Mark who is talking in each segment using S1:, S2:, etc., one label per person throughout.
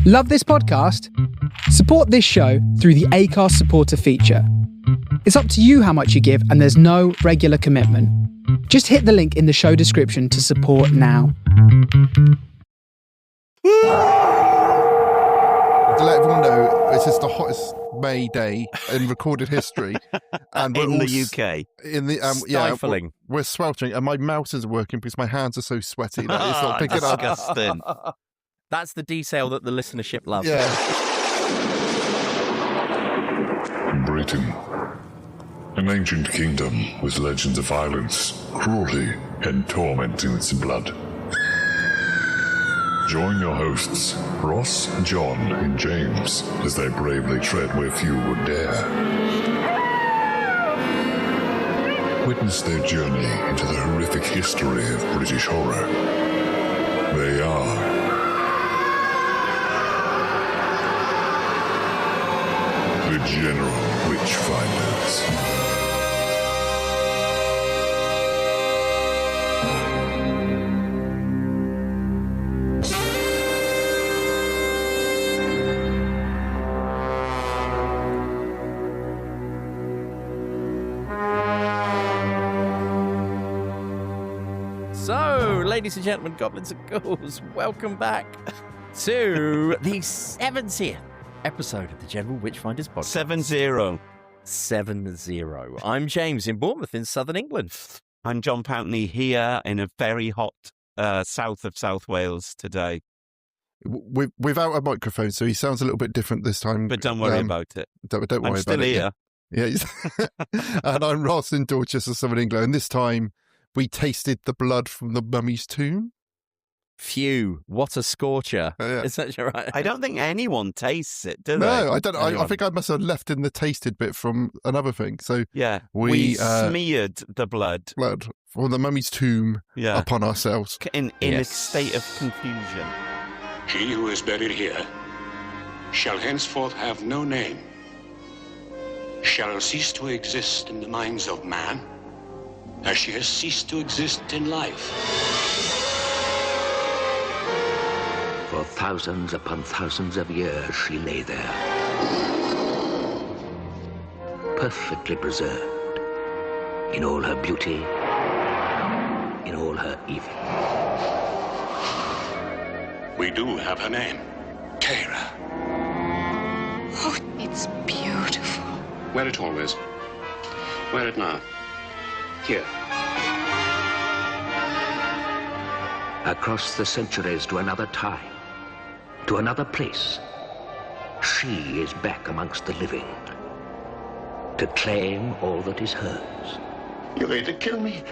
S1: Love this podcast? Support this show through the Acast supporter feature. It's up to you how much you give, and there's no regular commitment. Just hit the link in the show description to support now.
S2: To let everyone know, this is the hottest May day in recorded history, and we're
S3: in the UK.
S2: In the
S3: stifling.
S2: We're sweltering, and my mouse isn't working because my hands are so sweaty that it's not picking up.
S3: Disgusting. That's the detail that the listenership loves.
S2: Yeah.
S4: Britain, an ancient kingdom with legends of violence, cruelty, and torment in its blood. Join your hosts, Ross, John, and James, as they bravely tread where few would dare. Witness their journey into the horrific history of British horror. They are the General Witchfinders.
S3: So, ladies and gentlemen, goblins and ghouls, welcome back to the 70th episode of the General Witchfinders podcast.
S5: 7-0.
S3: 7-0. I'm James in Bournemouth in southern England.
S5: I'm John Pountney here in a very hot south of South Wales today.
S2: Without a microphone, so he sounds a little bit different this time.
S5: But don't worry about it.
S2: Don't worry
S5: I'm
S2: about
S5: still
S2: it.
S5: here.
S2: Yeah. And I'm Ross in Dorchester, southern England, and this time we tasted the blood from the mummy's tomb.
S3: Phew, what a scorcher.
S2: Yeah.
S3: Is that right?
S5: I don't think anyone tastes it, do they?
S2: No, I don't. I think I must have left in the tasted bit from another thing. So
S5: Yeah,
S2: we
S5: smeared the blood
S2: from the mummy's tomb upon ourselves.
S5: in a state of confusion.
S6: She who is buried here shall henceforth have no name, shall cease to exist in the minds of man, as she has ceased to exist in life.
S7: For thousands upon thousands of years she lay there, perfectly preserved, in all her beauty, in all her evil.
S6: We do have her name, Tara.
S8: Oh, it's beautiful.
S6: Wear it always. Wear it now. Here.
S7: Across the centuries to another time, to another place, she is back amongst the living, to claim all that is hers.
S6: You're going to kill me.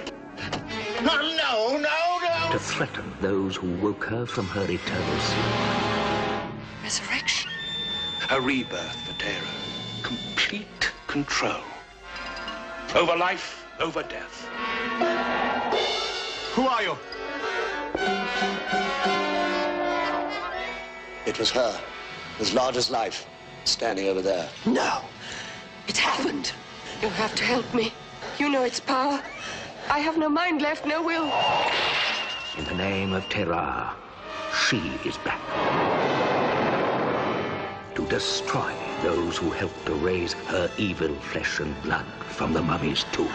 S6: No, no, no, no!
S7: To threaten those who woke her from her eternal sleep.
S8: Resurrection.
S6: A rebirth for Tara. Complete control. Over life, over death. Who are you?
S9: It was her, as large as life, standing over there.
S8: No, it happened. You have to help me. You know its power. I have no mind left, no will.
S7: In the name of Terra, she is back. To destroy those who helped to raise her evil flesh and blood from the mummy's tomb.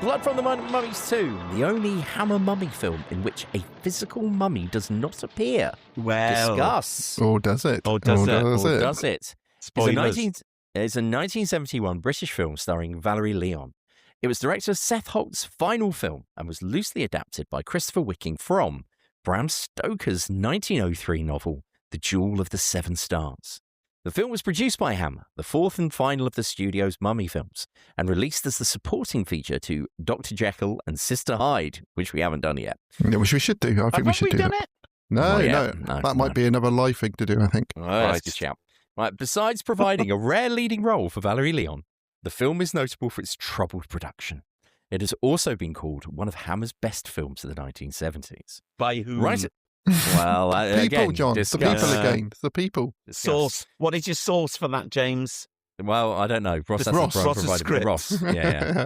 S3: Blood from the Mummy's Tomb, the only Hammer mummy film in which a physical mummy does not appear.
S5: Well,
S3: Discuss.
S2: Or does it?
S5: Or does it?
S3: Or does it?
S5: Spoilers.
S3: It's a 1971 British film starring Valerie Leon. It was director Seth Holt's final film and was loosely adapted by Christopher Wicking from Bram Stoker's 1903 novel, The Jewel of the Seven Stars. The film was produced by Hammer, the fourth and final of the studio's mummy films, and released as the supporting feature to Dr. Jekyll and Sister Hyde, which we haven't done yet.
S2: Yeah, which we should do. I think we should do
S5: done
S2: that.
S5: it?
S2: No,
S3: No,
S2: that might be another live thing to do, I think.
S3: Oh, that's a good shout. Right, besides providing a rare leading role for Valerie Leon, the film is notable for its troubled production. It has also been called one of Hammer's best films of the 1970s.
S5: By whom?
S3: Right. Well,
S2: People,
S3: again,
S2: John.
S3: discuss.
S2: The people again. The people.
S5: Source. What is your source for that, James?
S3: Well, I don't know. Ross
S2: It's
S3: hasn't
S2: Ross.
S5: Ross's
S3: provided
S5: script.
S3: Ross. Yeah.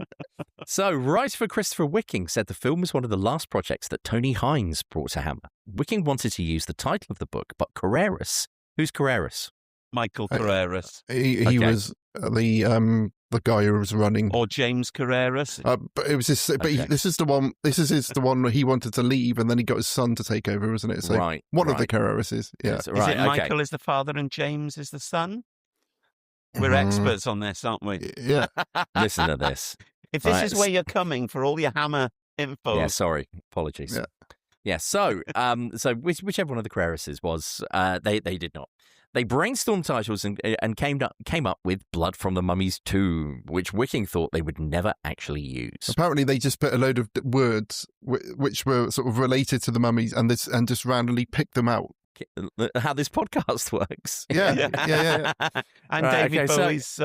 S3: So, writer Christopher Wicking said the film was one of the last projects that Tony Hines brought to Hammer. Wicking wanted to use the title of the book, but Carreras, who's Carreras?
S5: Michael Carreras.
S2: He was the guy who was running.
S5: Or James Carreras.
S2: But it was this. But this is the one. This is the one where he wanted to leave, and then he got his son to take over, wasn't it? So one of the Carrerases. Yeah.
S5: Is it Michael is the father and James is the son? We're experts on this, aren't we?
S2: Yeah.
S3: Listen to this.
S5: If this is where you're coming for all your Hammer info.
S3: Yeah, sorry. Apologies. Yeah. So whichever one of the Carrerases was, they did not. They brainstormed titles and came up with Blood from the Mummy's Tomb, which Wicking thought they would never actually use.
S2: Apparently, they just put a load of words which were sort of related to the mummies and just randomly picked them out.
S3: How this podcast works.
S2: Yeah.
S5: And David Bowie's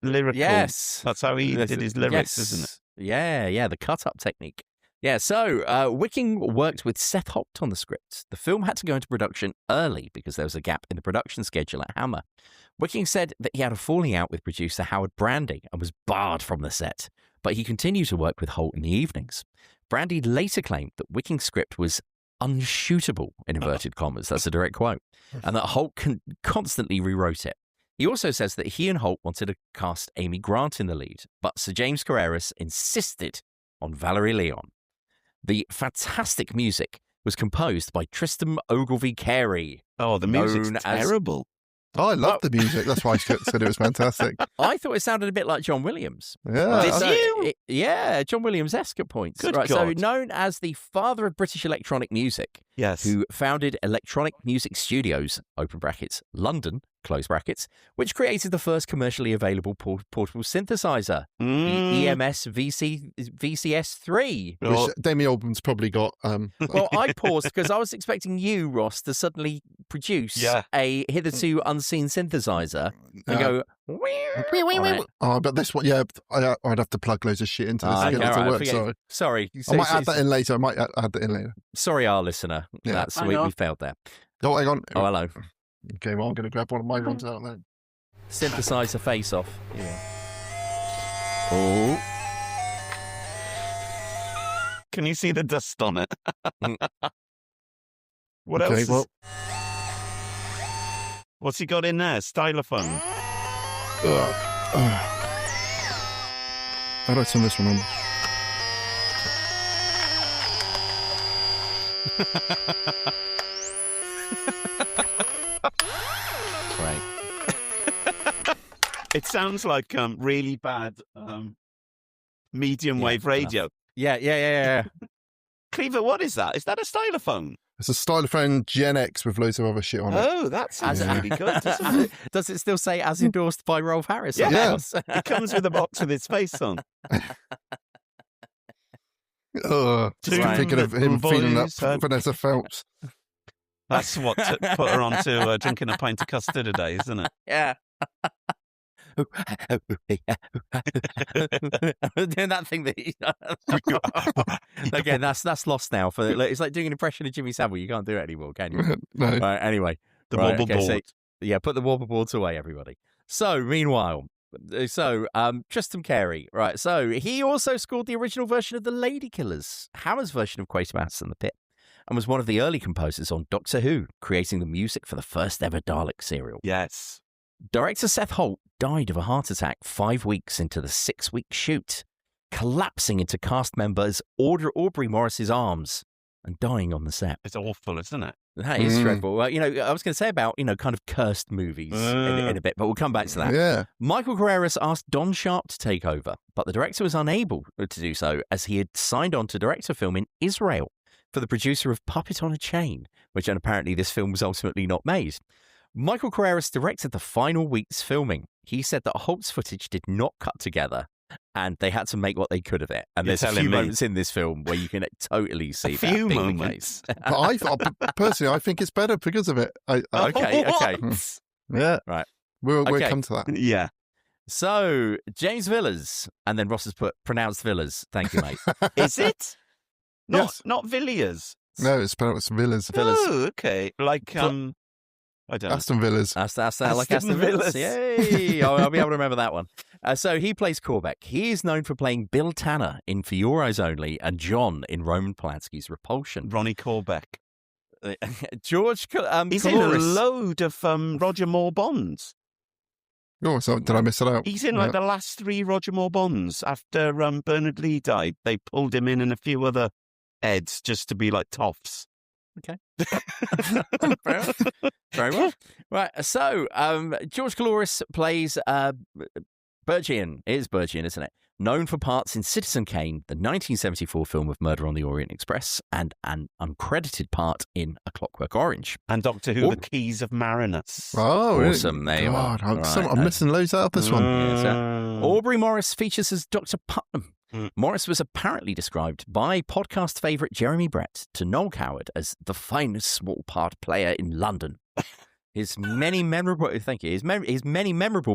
S5: lyrical.
S3: Yes.
S5: That's how he did his lyrics, isn't it?
S3: Yeah, the cut-up technique. Yeah, so Wicking worked with Seth Holt on the script. The film had to go into production early because there was a gap in the production schedule at Hammer. Wicking said that he had a falling out with producer Howard Brandy and was barred from the set, but he continued to work with Holt in the evenings. Brandy later claimed that Wicking's script was unshootable, in inverted commas, that's a direct quote, and that Holt constantly rewrote it. He also says that he and Holt wanted to cast Amy Grant in the lead, but Sir James Carreras insisted on Valerie Leon. The fantastic music was composed by Tristan Ogilvie Carey.
S5: Oh, the music's terrible.
S2: Oh, I love the music. That's why I said it was fantastic.
S3: I thought it sounded a bit like John Williams.
S2: Yeah.
S3: John Williams-esque at points.
S5: Good
S3: right,
S5: God.
S3: so known as the father of British electronic music, who founded Electronic Music Studios, open brackets, London, close brackets, which created the first commercially available portable synthesizer, the EMS VCS3.
S2: Which Damien Albarn's probably got.
S3: Well, I paused because I was expecting you, Ross, to suddenly produce a hitherto unseen synthesizer and go...
S2: Oh, but this one, I'd have to plug loads of shit into this to get it to work.
S3: Sorry.
S2: I might add that in later.
S3: Sorry, our listener.
S2: Yeah.
S3: We failed there.
S2: Oh, hang on.
S3: Oh, hello.
S2: Okay, well, I'm going to grab one of my ones out then.
S3: Synthesizer face-off. Yeah. Oh.
S5: Can you see the dust on it? What
S2: okay,
S5: else?
S2: Well,
S5: what's he got in there? Stylophone.
S2: How do I turn this one on?
S3: Right.
S5: It sounds like really bad medium wave radio.
S3: Yeah.
S5: Cleaver, what is that? Is that a stylophone?
S2: It's a Stylophone Gen X with loads of other shit on it.
S5: Oh, that sounds really good, doesn't it?
S3: Does it still say as endorsed by Rolf Harris?
S5: Yeah. It comes with a box with his face on.
S2: Just thinking of him feeling up Vanessa Phelps.
S5: That's what put her on to drinking a pint of custard a day, isn't it?
S3: Yeah. Doing that thing that again, that's lost now. It's like doing an impression of Jimmy Savile. You can't do it anymore, can you?
S2: No.
S3: Right, anyway,
S5: the wobble board.
S3: So, put the wobble boards away, everybody. So, meanwhile, Tristan Carey, right? So he also scored the original version of The Lady Killers, Hammer's version of Quatermass and the Pit, and was one of the early composers on Doctor Who, creating the music for the first ever Dalek serial.
S5: Yes.
S3: Director Seth Holt died of a heart attack 5 weeks into the 6-week shoot, collapsing into cast members Aubrey Morris's arms and dying on the set.
S5: It's awful, isn't it?
S3: That is dreadful. Well, I was going to say about, kind of cursed movies in a bit, but we'll come back to that.
S2: Yeah.
S3: Michael Carreras asked Don Sharp to take over, but the director was unable to do so as he had signed on to direct a film in Israel for the producer of Puppet on a Chain, which apparently this film was ultimately not made. Michael Carreras directed the final week's filming. He said that Holt's footage did not cut together and they had to make what they could of it. And there's a few moments in this film where you can totally see that being the case.
S2: But personally, I think it's better because of it.
S3: Okay.
S2: Yeah.
S3: Right.
S2: We'll come to that.
S5: Yeah.
S3: So, James Villiers, and then Ross has put pronounced Villiers. Thank you, mate.
S5: Is it? Not Villiers.
S2: No, it's pronounced Villiers.
S5: Oh, okay. Like, I don't know.
S2: Aston Villa's.
S3: That's like Aston Villa's. Yay! I'll be able to remember that one. So he plays Corbeck. He is known for playing Bill Tanner in For Your Eyes Only and John in Roman Polanski's Repulsion.
S5: Ronnie Corbeck.
S3: George
S5: He's in a load of Roger Moore Bonds.
S2: Oh, so did I miss it out?
S5: He's in like the last 3 Roger Moore Bonds. After Bernard Lee died, they pulled him in and a few other Eds just to be like toffs.
S3: Okay. Very well. Right. So George Carreras plays Bergian. It is Bergian, isn't it? Known for parts in Citizen Kane, the 1974 film of Murder on the Orient Express, and an uncredited part in A Clockwork Orange.
S5: And Doctor Who, The Keys of Marinus.
S2: Oh,
S3: awesome. There you are.
S2: I'm missing loads out of this one.
S3: Aubrey Morris features as Dr. Putnam. Morris was apparently described by podcast favourite Jeremy Brett to Noel Coward as the finest small part player in London. His many memorable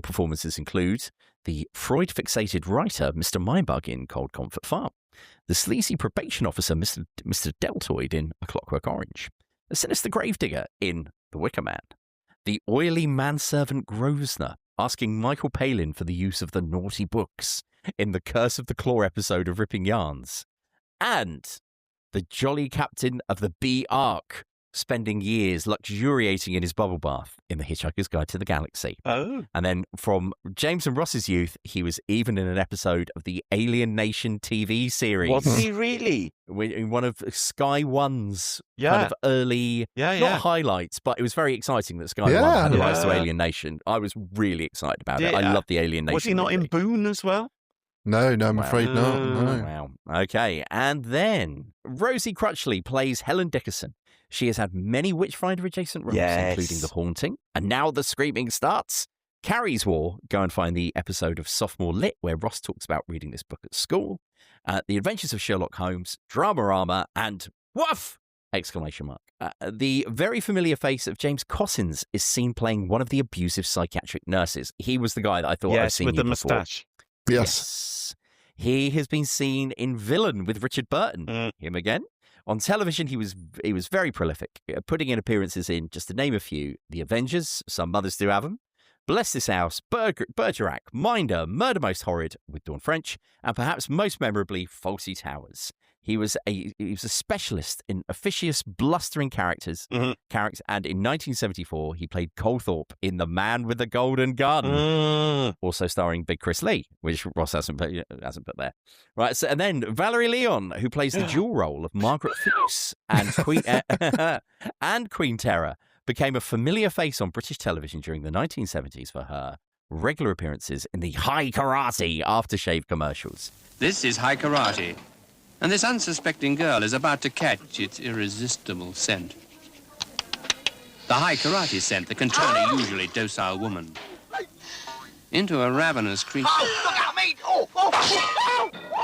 S3: performances include the Freud-fixated writer Mr. Mindbug in Cold Comfort Farm, the sleazy probation officer Mr. Deltoid in A Clockwork Orange, the sinister gravedigger in The Wicker Man, the oily manservant Grosvenor asking Michael Palin for the use of the naughty books in the Curse of the Claw episode of Ripping Yarns, and the jolly captain of the B Ark, spending years luxuriating in his bubble bath in The Hitchhiker's Guide to the Galaxy.
S5: Oh.
S3: And then from James and Ross's youth, he was even in an episode of the Alien Nation TV series.
S5: Was he really?
S3: In one of Sky One's kind of early, not highlights, but it was very exciting that Sky One had the rights to Alien Nation. I was really excited about it. I love the Alien Nation.
S5: Was he not in Boone as well?
S2: No, I'm afraid not. No.
S3: Wow. Okay. And then Rosie Crutchley plays Helen Dickerson. She has had many Witchfinder-adjacent roles, including The Haunting, and Now the Screaming Starts, Carrie's War, go and find the episode of Sophomore Lit where Ross talks about reading this book at school, The Adventures of Sherlock Holmes, Dramarama, and woof! Exclamation mark. The very familiar face of James Cossins is seen playing one of the abusive psychiatric nurses. He was the guy that I thought I'd seen
S5: with
S3: you
S5: the
S3: before.
S5: moustache.
S2: Yes.
S3: He has been seen in Villain with Richard Burton. Him again. On television, he was very prolific, putting in appearances in, just to name a few, The Avengers, Some Mothers Do Have 'Em, Bless This House, Bergerac, Minder, Murder Most Horrid with Dawn French, and perhaps most memorably, Fawlty Towers. He was a specialist in officious, blustering characters, and in 1974 he played Colthorpe in The Man with the Golden Gun, also starring Big Chris Lee, which Ross hasn't put there. Right, so, and then Valerie Leon, who plays the dual role of Margaret Fuchs and Queen Terror, became a familiar face on British television during the 1970s for her regular appearances in the High Karate aftershave commercials.
S10: This is High Karate. And this unsuspecting girl is about to catch its irresistible scent. The high karate scent that can turn a usually docile woman into a ravenous creature.
S11: Look out, mate!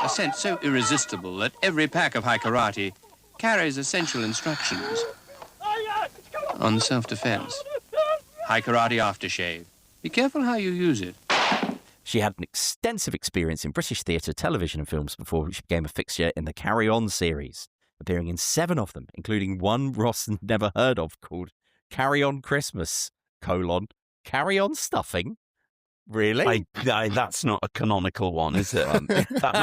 S10: A scent so irresistible that every pack of high karate carries essential instructions on self-defense. High karate aftershave. Be careful how you use it.
S3: She had an extensive experience in British theatre, television and films before she became a fixture in the Carry On series, appearing in 7 of them, including one Ross never heard of called Carry On Christmas, Carry On Stuffing. Really?
S5: That's not a canonical one, is it? That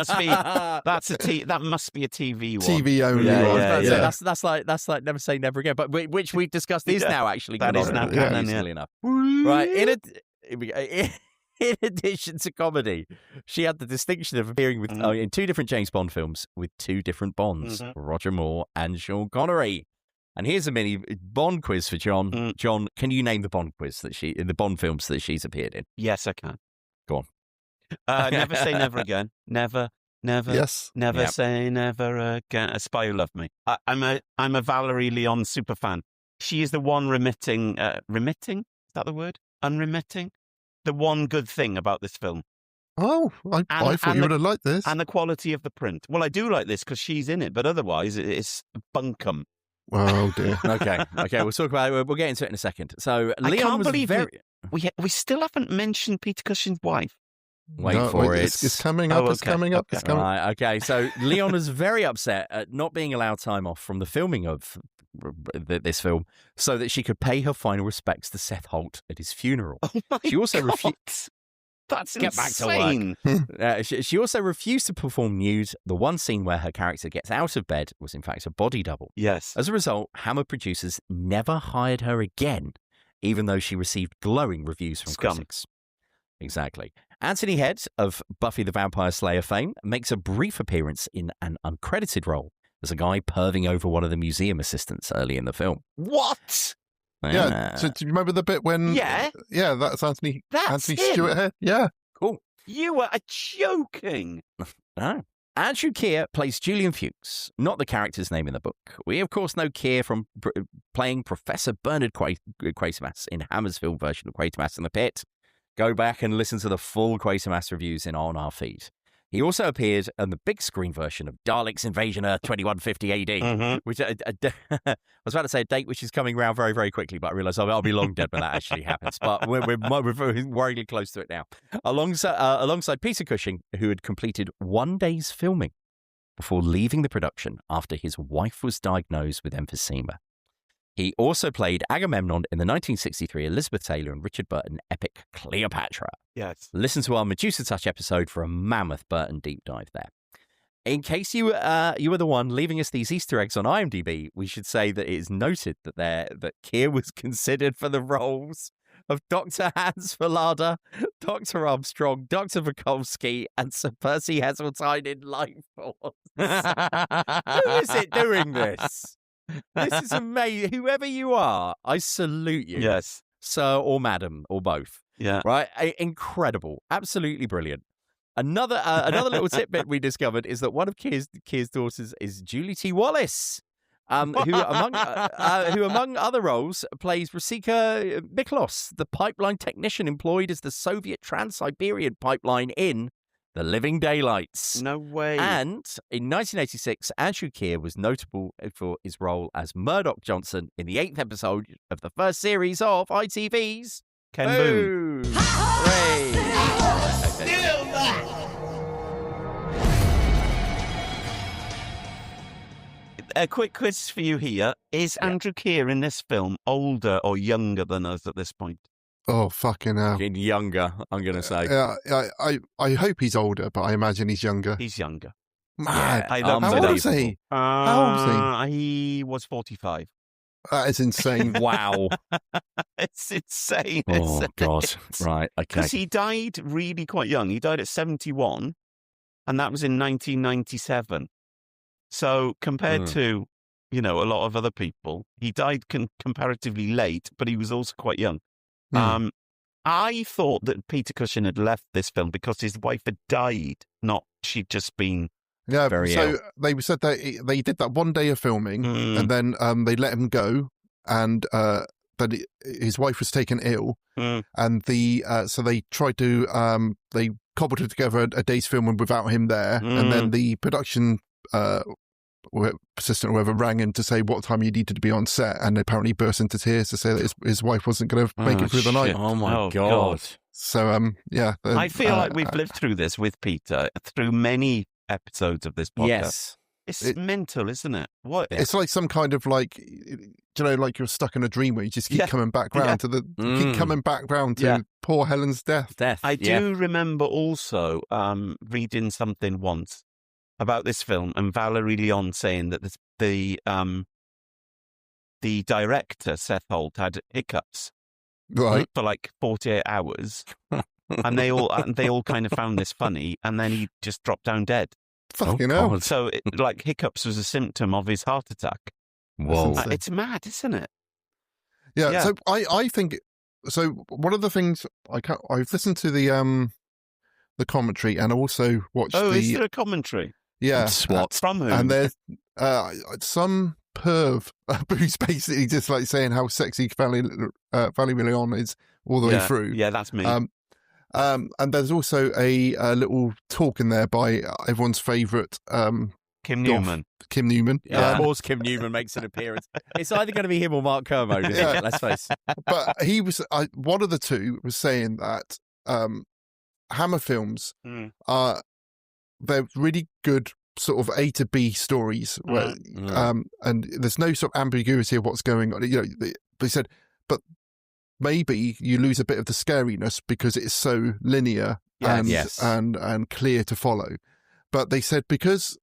S5: must be a TV one.
S2: TV only one.
S3: That's like Never Say Never Again, but which we discussed is now actually
S5: that is now canon,
S3: enough. Right, in addition to comedy, she had the distinction of appearing with in 2 different James Bond films with 2 different Bonds, Roger Moore and Sean Connery. And here's a mini Bond quiz for John. John, can you name the Bond quiz in the Bond films that she's appeared in?
S5: Yes, I can.
S3: Go on.
S5: Never Say Never Again. Never.
S2: Yes.
S5: Never say never again. A Spy Who Loved Me. I'm a Valerie Leon super fan. She is the one remitting. Remitting? Is that the word? Unremitting? The one good thing about this film.
S2: Oh, I thought you would have liked this.
S5: And the quality of the print. Well, I do like this because she's in it, but otherwise it's bunkum.
S2: Oh, dear.
S3: Okay, we'll talk about it. We'll get into it in a second. So, Leon
S5: I can't
S3: was
S5: believe we still haven't mentioned Peter Cushing's wife.
S3: Wait for it.
S2: It's coming up.
S5: Okay.
S2: It's coming up. It's coming.
S3: Right, okay. So Leon was very upset at not being allowed time off from the filming of this film so that she could pay her final respects to Seth Holt at his funeral.
S5: Oh my
S3: She also
S5: God. That's
S3: Get
S5: insane.
S3: back to work. She also refused to perform nude. The one scene where her character gets out of bed was in fact a body double.
S5: Yes.
S3: As a result, Hammer producers never hired her again, even though she received glowing reviews from critics. Exactly. Anthony Head of Buffy the Vampire Slayer fame makes a brief appearance in an uncredited role as a guy perving over one of the museum assistants early in the film.
S5: What?
S2: Yeah. So do you remember the bit when?
S5: Yeah.
S2: Yeah, that's Anthony.
S5: That's
S2: Anthony
S5: him.
S2: Stewart Head. Yeah.
S3: Cool.
S5: You are joking.
S3: No. Andrew Keir plays Julian Fuchs, not the character's name in the book. We, of course, know Keir from playing Professor Bernard Quatermass in Hammer's film version of Quatermass in the Pit. Go back and listen to the full Quatermass reviews on our feed. He also appeared in the big screen version of Daleks Invasion Earth 2150 AD, which I was about to say a date which is coming around very, very quickly, but I realise I'll be long dead when that actually happens. But we're worryingly close to it now. Alongside Peter Cushing, who had completed 1 day's filming before leaving the production after his wife was diagnosed with emphysema. He also played Agamemnon in the 1963 Elizabeth Taylor and Richard Burton epic Cleopatra.
S5: Yes.
S3: Listen to our Medusa Touch episode for a mammoth Burton deep dive there. In case you were the one leaving us these Easter eggs on IMDb, we should say that it is noted that Keir was considered for the roles of Dr. Hans Verlader, Dr. Armstrong, Dr. Bukowski, and Sir Percy Heseltine in Life Force. Who is it doing this? This is amazing. Whoever you are, I salute you.
S5: Yes.
S3: Sir or madam or both.
S5: Yeah.
S3: Right? Incredible. Absolutely brilliant. Another little tidbit we discovered is that one of Keir's daughters is Julie T. Wallace, who among other roles plays Rasika Miklos, the pipeline technician employed as the Soviet Trans-Siberian pipeline in The Living Daylights.
S5: No way.
S3: And in 1986, Andrew Keir was notable for his role as Murdoch Johnson in the 8th episode of the first series of ITV's
S5: Ken Boone.
S3: Hooray!
S5: A quick quiz for you here. Is Andrew Keir in this film older or younger than us at this point?
S2: Oh, fucking hell.
S3: Younger, I'm going to say.
S2: Yeah, I hope he's older, but I imagine he's younger.
S5: He's younger.
S2: Man,
S5: How
S2: old is he? How old is he?
S5: He was 45.
S2: That is insane.
S3: Wow.
S5: It's insane.
S3: Oh, God. Right, okay.
S5: Because he died really quite young. He died at 71, and that was in 1997. So compared to, a lot of other people, he died comparatively late, but he was also quite young. I thought that Peter Cushing had left this film because his wife had died, not she'd just been very ill.
S2: They said that they did that 1 day of filming, and then they let him go, and then his wife was taken ill, and so they tried to they cobbled together a day's filming without him there, and then the production assistant or whoever rang in to say what time he needed to be on set, and apparently burst into tears to say that his wife wasn't going to make it through the night.
S3: Oh my God.
S2: So
S5: I feel like we've lived through this with Peter through many episodes of this podcast.
S3: Yes.
S5: It's mental, isn't it? What?
S2: It's like some kind of like you're stuck in a dream where you just keep coming back round to keep coming back round to poor Helen's death.
S5: I do remember also reading something once about this film, and Valerie Leon saying that the director Seth Holt had hiccups for like 48 hours, and they all kind of found this funny, and then he just dropped down dead.
S2: Fucking hell!
S5: So hiccups was a symptom of his heart attack.
S3: Whoa,
S5: it's mad, isn't it?
S2: Yeah. So I think so. One of the things I've listened to the commentary, and also watched. Oh,
S5: is there a commentary?
S2: Yeah,
S3: SWAT
S5: from whom?
S2: And there's some perv who's basically just like saying how sexy Valerie Leon is all the way through.
S5: Yeah, that's me.
S2: And there's also a little talk in there by everyone's favourite
S5: Kim Newman.
S2: Kim Newman.
S3: Yeah, of course Kim Newman makes an appearance. It's either going to be him or Mark Kermode, isn't it? Let's face it.
S2: But he was one of the two was saying that Hammer films are they're really good sort of A to B stories, where, and there's no sort of ambiguity of what's going on. You know, they said, but maybe you lose a bit of the scariness because it's so linear and clear to follow. But they said because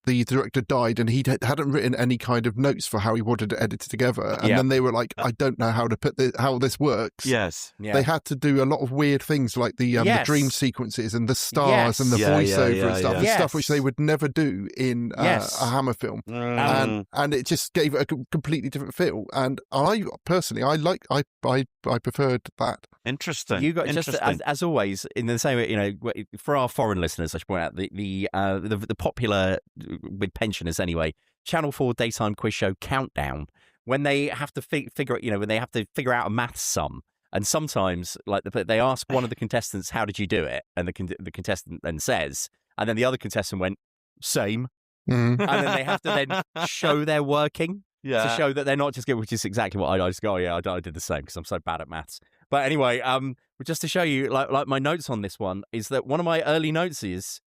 S2: the director died and he hadn't written any kind of notes for how he wanted to edit it together, and then they were like, I don't know how to put how this works. They had to do a lot the weird things like the dream sequences and the stars and the voiceover and stuff, stuff which they would never do in a Hammer film, and it just gave it a completely different feel. And I personally, I preferred that.
S5: Interesting.
S3: You got just as always in the same way. You know, for our foreign listeners, I should point out the popular, with pensioners anyway, Channel 4 daytime quiz show Countdown, when they have to when they have to figure out a maths sum, and sometimes like they ask one of the contestants, "How did you do it?" and the contestant then says, and then the other contestant went, "Same," and then they have to then show their working to show that they're not just good, which is exactly what I just go, I did the same because I'm so bad at maths. But anyway, just to show you, like my notes on this one is that one of my early notes is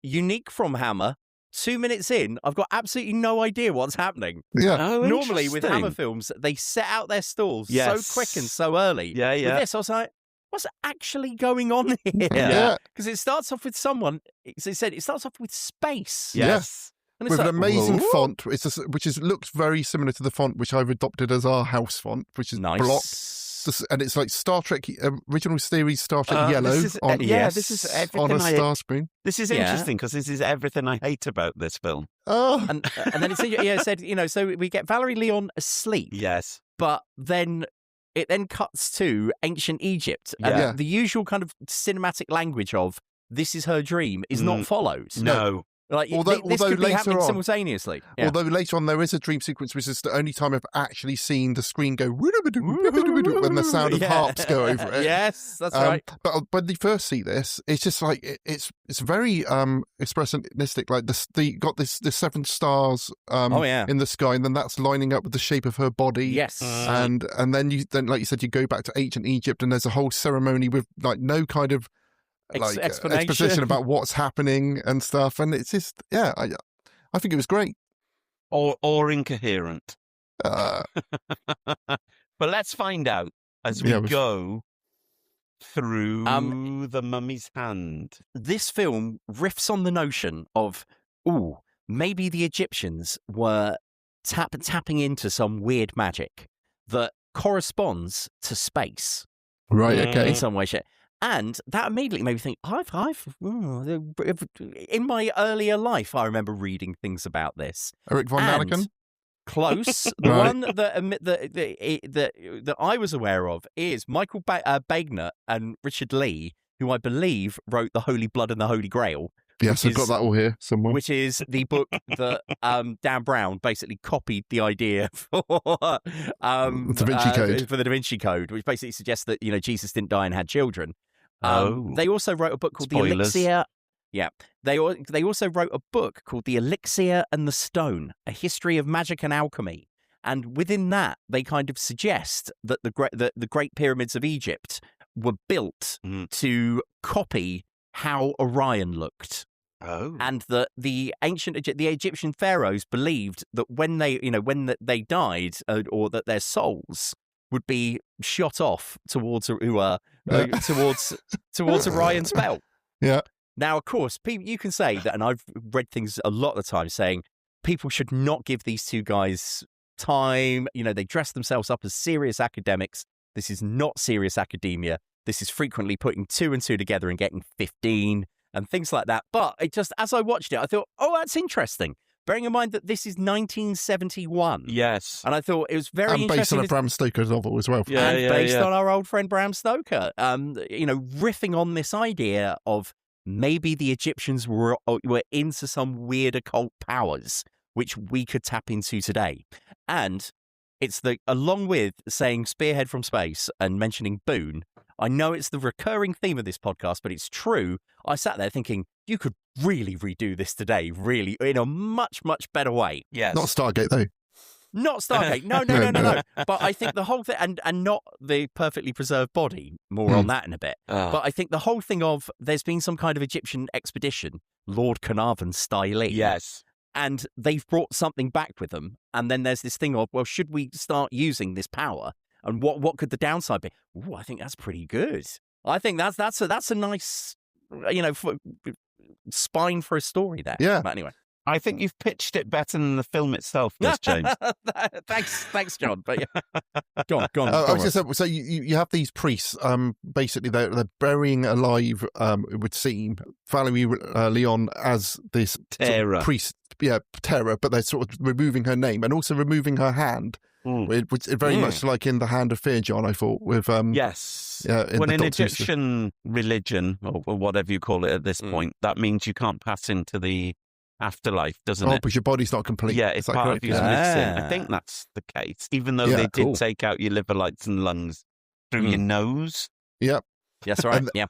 S3: unique from Hammer. 2 minutes in, I've got absolutely no idea what's happening. Normally with Hammer films, they set out their stalls so quick and so early. With this, I was like, what's actually going on here? Because it starts off with someone. It said it starts off with space. And
S2: with an amazing font, which looks very similar to the font which I've adopted as our house font, which is block. And it's like Star Trek, original series Star Trek yellow
S5: this is everything
S2: on a star screen.
S5: This is interesting because this is everything I hate about this film.
S3: And then it said, you know, so we get Valerie Leon asleep. But then it then cuts to ancient Egypt. And the usual kind of cinematic language of this is her dream is not followed.
S5: No.
S3: Like, this could be happening simultaneously.
S2: Although later on there is a dream sequence, which is the only time I've actually seen the screen go when the sound of harps go over it.
S3: Yes, that's right.
S2: But when you first see this, it's just like it's very expressionistic. Like got this 7 stars in the sky, and then that's lining up with the shape of her body.
S3: Yes,
S2: and then like you said, you go back to ancient Egypt, and there's a whole ceremony with like no kind of exposition about what's happening and stuff, and it's just I think it was great
S5: or incoherent. But let's find out as we go through the Mummy's Hand.
S3: This film riffs on the notion of maybe the Egyptians were tapping into some weird magic that corresponds to space,
S2: right? Okay,
S3: in some way, shape. And that immediately made me think, in my earlier life, I remember reading things about this.
S2: Eric von Daniken?
S3: Close. The one that I was aware of is Michael Bagner and Richard Lee, who I believe wrote The Holy Blood and the Holy Grail.
S2: Yes, I've got that all here somewhere.
S3: Which is the book that Dan Brown basically copied the idea for
S2: Da Vinci Code.
S3: For the Da Vinci Code, which basically suggests that, you know, Jesus didn't die and had children. They also wrote a book called The Elixir. Yeah. They also wrote a book called The Elixir and the Stone, A History of Magic and Alchemy. And within that, they kind of suggest that the Great Pyramids of Egypt were built to copy how Orion looked. And that the Egyptian pharaohs believed that when they died, or that their souls would be shot off towards Orion's belt.
S2: Yeah.
S3: Now, of course, you can say that, and I've read things a lot of the time saying people should not give these two guys time. You know, they dress themselves up as serious academics. This is not serious academia. This is frequently putting 2 and 2 together and getting 15 and things like that. But it just, as I watched it, I thought, that's interesting. Bearing in mind that this is 1971.
S5: Yes.
S3: And I thought it was very interesting.
S2: And based on a Bram Stoker novel as well.
S3: Based on our old friend Bram Stoker. Riffing on this idea of maybe the Egyptians were into some weird occult powers, which we could tap into today. And it's along with saying spearhead from space and mentioning Boone, I know it's the recurring theme of this podcast, but it's true. I sat there thinking, you could really redo this today, really, in a much, much better way.
S5: Yes.
S2: Not Stargate, though.
S3: Not Stargate. No. But I think the whole thing, and not the perfectly preserved body, more on that in a bit. But I think the whole thing of there's been some kind of Egyptian expedition Lord Carnarvon style.
S5: Yes.
S3: And they've brought something back with them. And then there's this thing of, well, should we start using this power? And what could the downside be? Ooh, I think that's pretty good. I think that's a nice, spine for a story there.
S2: Yeah.
S3: But anyway.
S5: I think you've pitched it better than the film itself, does James.
S3: Thanks, John. But go on.
S2: I was just saying, so you have these priests. Basically, they're burying alive. It would seem Valerie Leon as this
S5: Terror.
S2: Sort of priest, terror. But they're sort of removing her name and also removing her hand, which is very much like in the Hand of Fear, John. I thought with
S5: yes,
S2: when
S5: in Egyptian religion or whatever you call it at this point, that means you can't pass into the afterlife, doesn't it?
S2: Oh, because your body's not complete.
S5: Yeah, it's part of you missing. I think that's the case, even though they did take out your liver, lights and lungs through your nose.
S2: Yep.
S3: Yes, right. Yeah.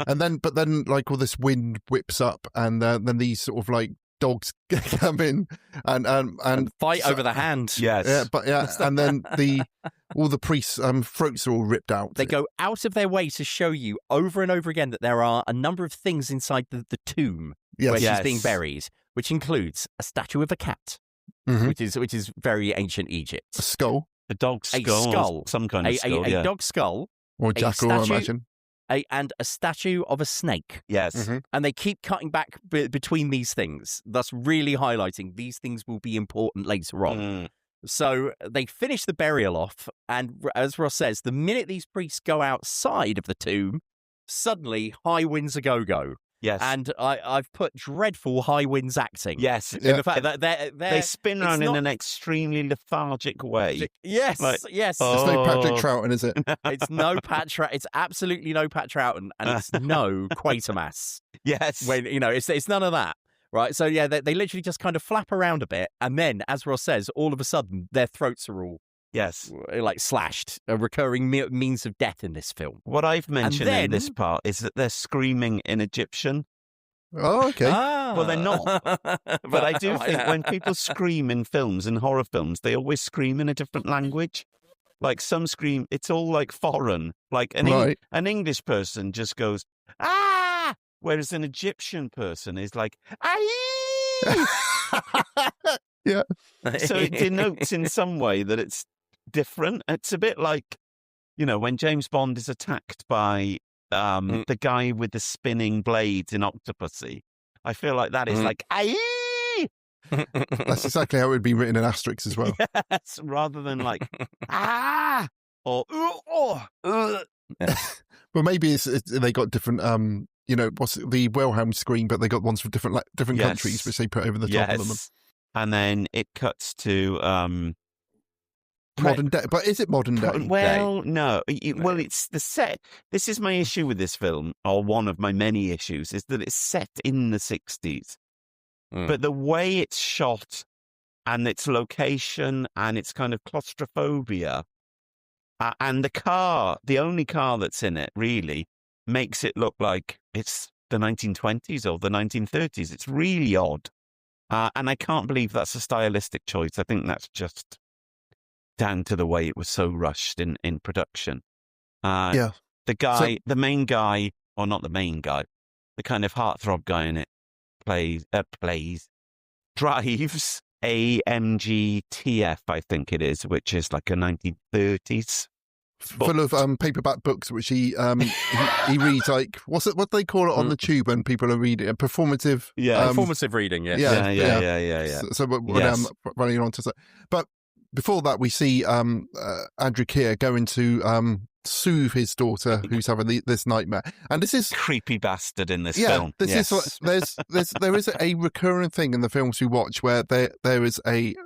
S2: But then, like, all this wind whips up, and then these sort of like dogs come in and
S3: fight over the hand.
S5: Yes.
S2: And then all the priests' throats are all ripped out.
S3: They go out of their way to show you over and over again that there are a number of things inside the tomb where she's being buried, which includes a statue of a cat, which is very ancient Egypt.
S2: A skull.
S5: A dog skull. Some kind of skull.
S3: A dog skull.
S2: Or jackal, I imagine.
S3: And a statue of a snake.
S5: Yes.
S3: And they keep cutting back between these things, thus really highlighting these things will be important later on. So they finish the burial off, and as Ross says, the minute these priests go outside of the tomb, suddenly high winds a go-go.
S5: Yes.
S3: And I've put dreadful high winds acting.
S5: Yes.
S3: In the fact that
S5: they spin around in an extremely lethargic way.
S3: Yes. Yes.
S2: It's no Patrick Troughton, is it?
S3: It's no It's absolutely no Pat Troughton, and it's no Quatermass.
S5: Yes.
S3: When, it's none of that. Right. So, yeah, they literally just kind of flap around a bit. And then, as Ross says, all of a sudden, their throats are all like slashed, a recurring means of death in this film.
S5: What I've mentioned in this part is that they're screaming in Egyptian.
S2: Oh, okay.
S5: Well, they're not. But I do think when people scream in films and horror films, they always scream in a different language. Like some scream, it's all like foreign. Like an English person just goes, ah! Whereas an Egyptian person is like, aye!
S2: Yeah.
S5: So it denotes in some way that it's different. It's a bit like, when James Bond is attacked by the guy with the spinning blades in Octopussy. I feel like that is like, aye!
S2: That's exactly how it would be written in asterisks as well.
S5: Yes, rather than like, ah! Or,
S2: Well, maybe they got different, what's the Wilhelm screen, but they got ones for different countries, which they put over the top of them.
S5: And then it cuts to
S2: modern day. But is it modern day?
S5: Well, no. Well, it's the set. This is my issue with this film, or one of my many issues, is that it's set in the 60s. But the way it's shot and its location and its kind of claustrophobia and the only car that's in it really makes it look like it's the 1920s or the 1930s. It's really odd. And I can't believe that's a stylistic choice. I think that's just down to the way it was so rushed in production. The main guy, or not the main guy, the kind of heartthrob guy in it, drives AMG TF, I think it is, which is like a 1930s.
S2: Full of paperback books, which he reads like what do they call it on the tube when people are reading a performative
S3: performative reading,
S2: yeah. So we're running on to that. But before that, we see Andrew Keir going to soothe his daughter who's having this nightmare, and this is
S5: creepy bastard in this film.
S2: This is there is a recurring thing in the films we watch where there is a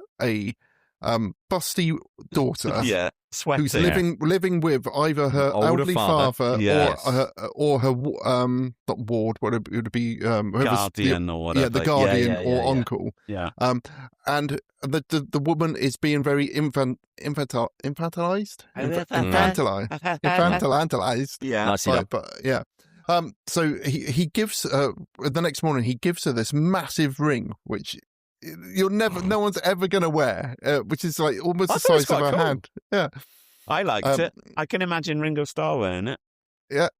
S2: busty daughter,
S5: sweating,
S2: who's living with either her elderly father or her not ward, what it would be,
S5: guardian or whatever,
S2: the guardian or uncle, and the woman is being very infantilized. So he gives the next morning he gives her this massive ring, which no one's ever going to wear, which is like almost the size of her hand. Yeah,
S5: I liked it. I can imagine Ringo Starr wearing it.
S2: Yeah,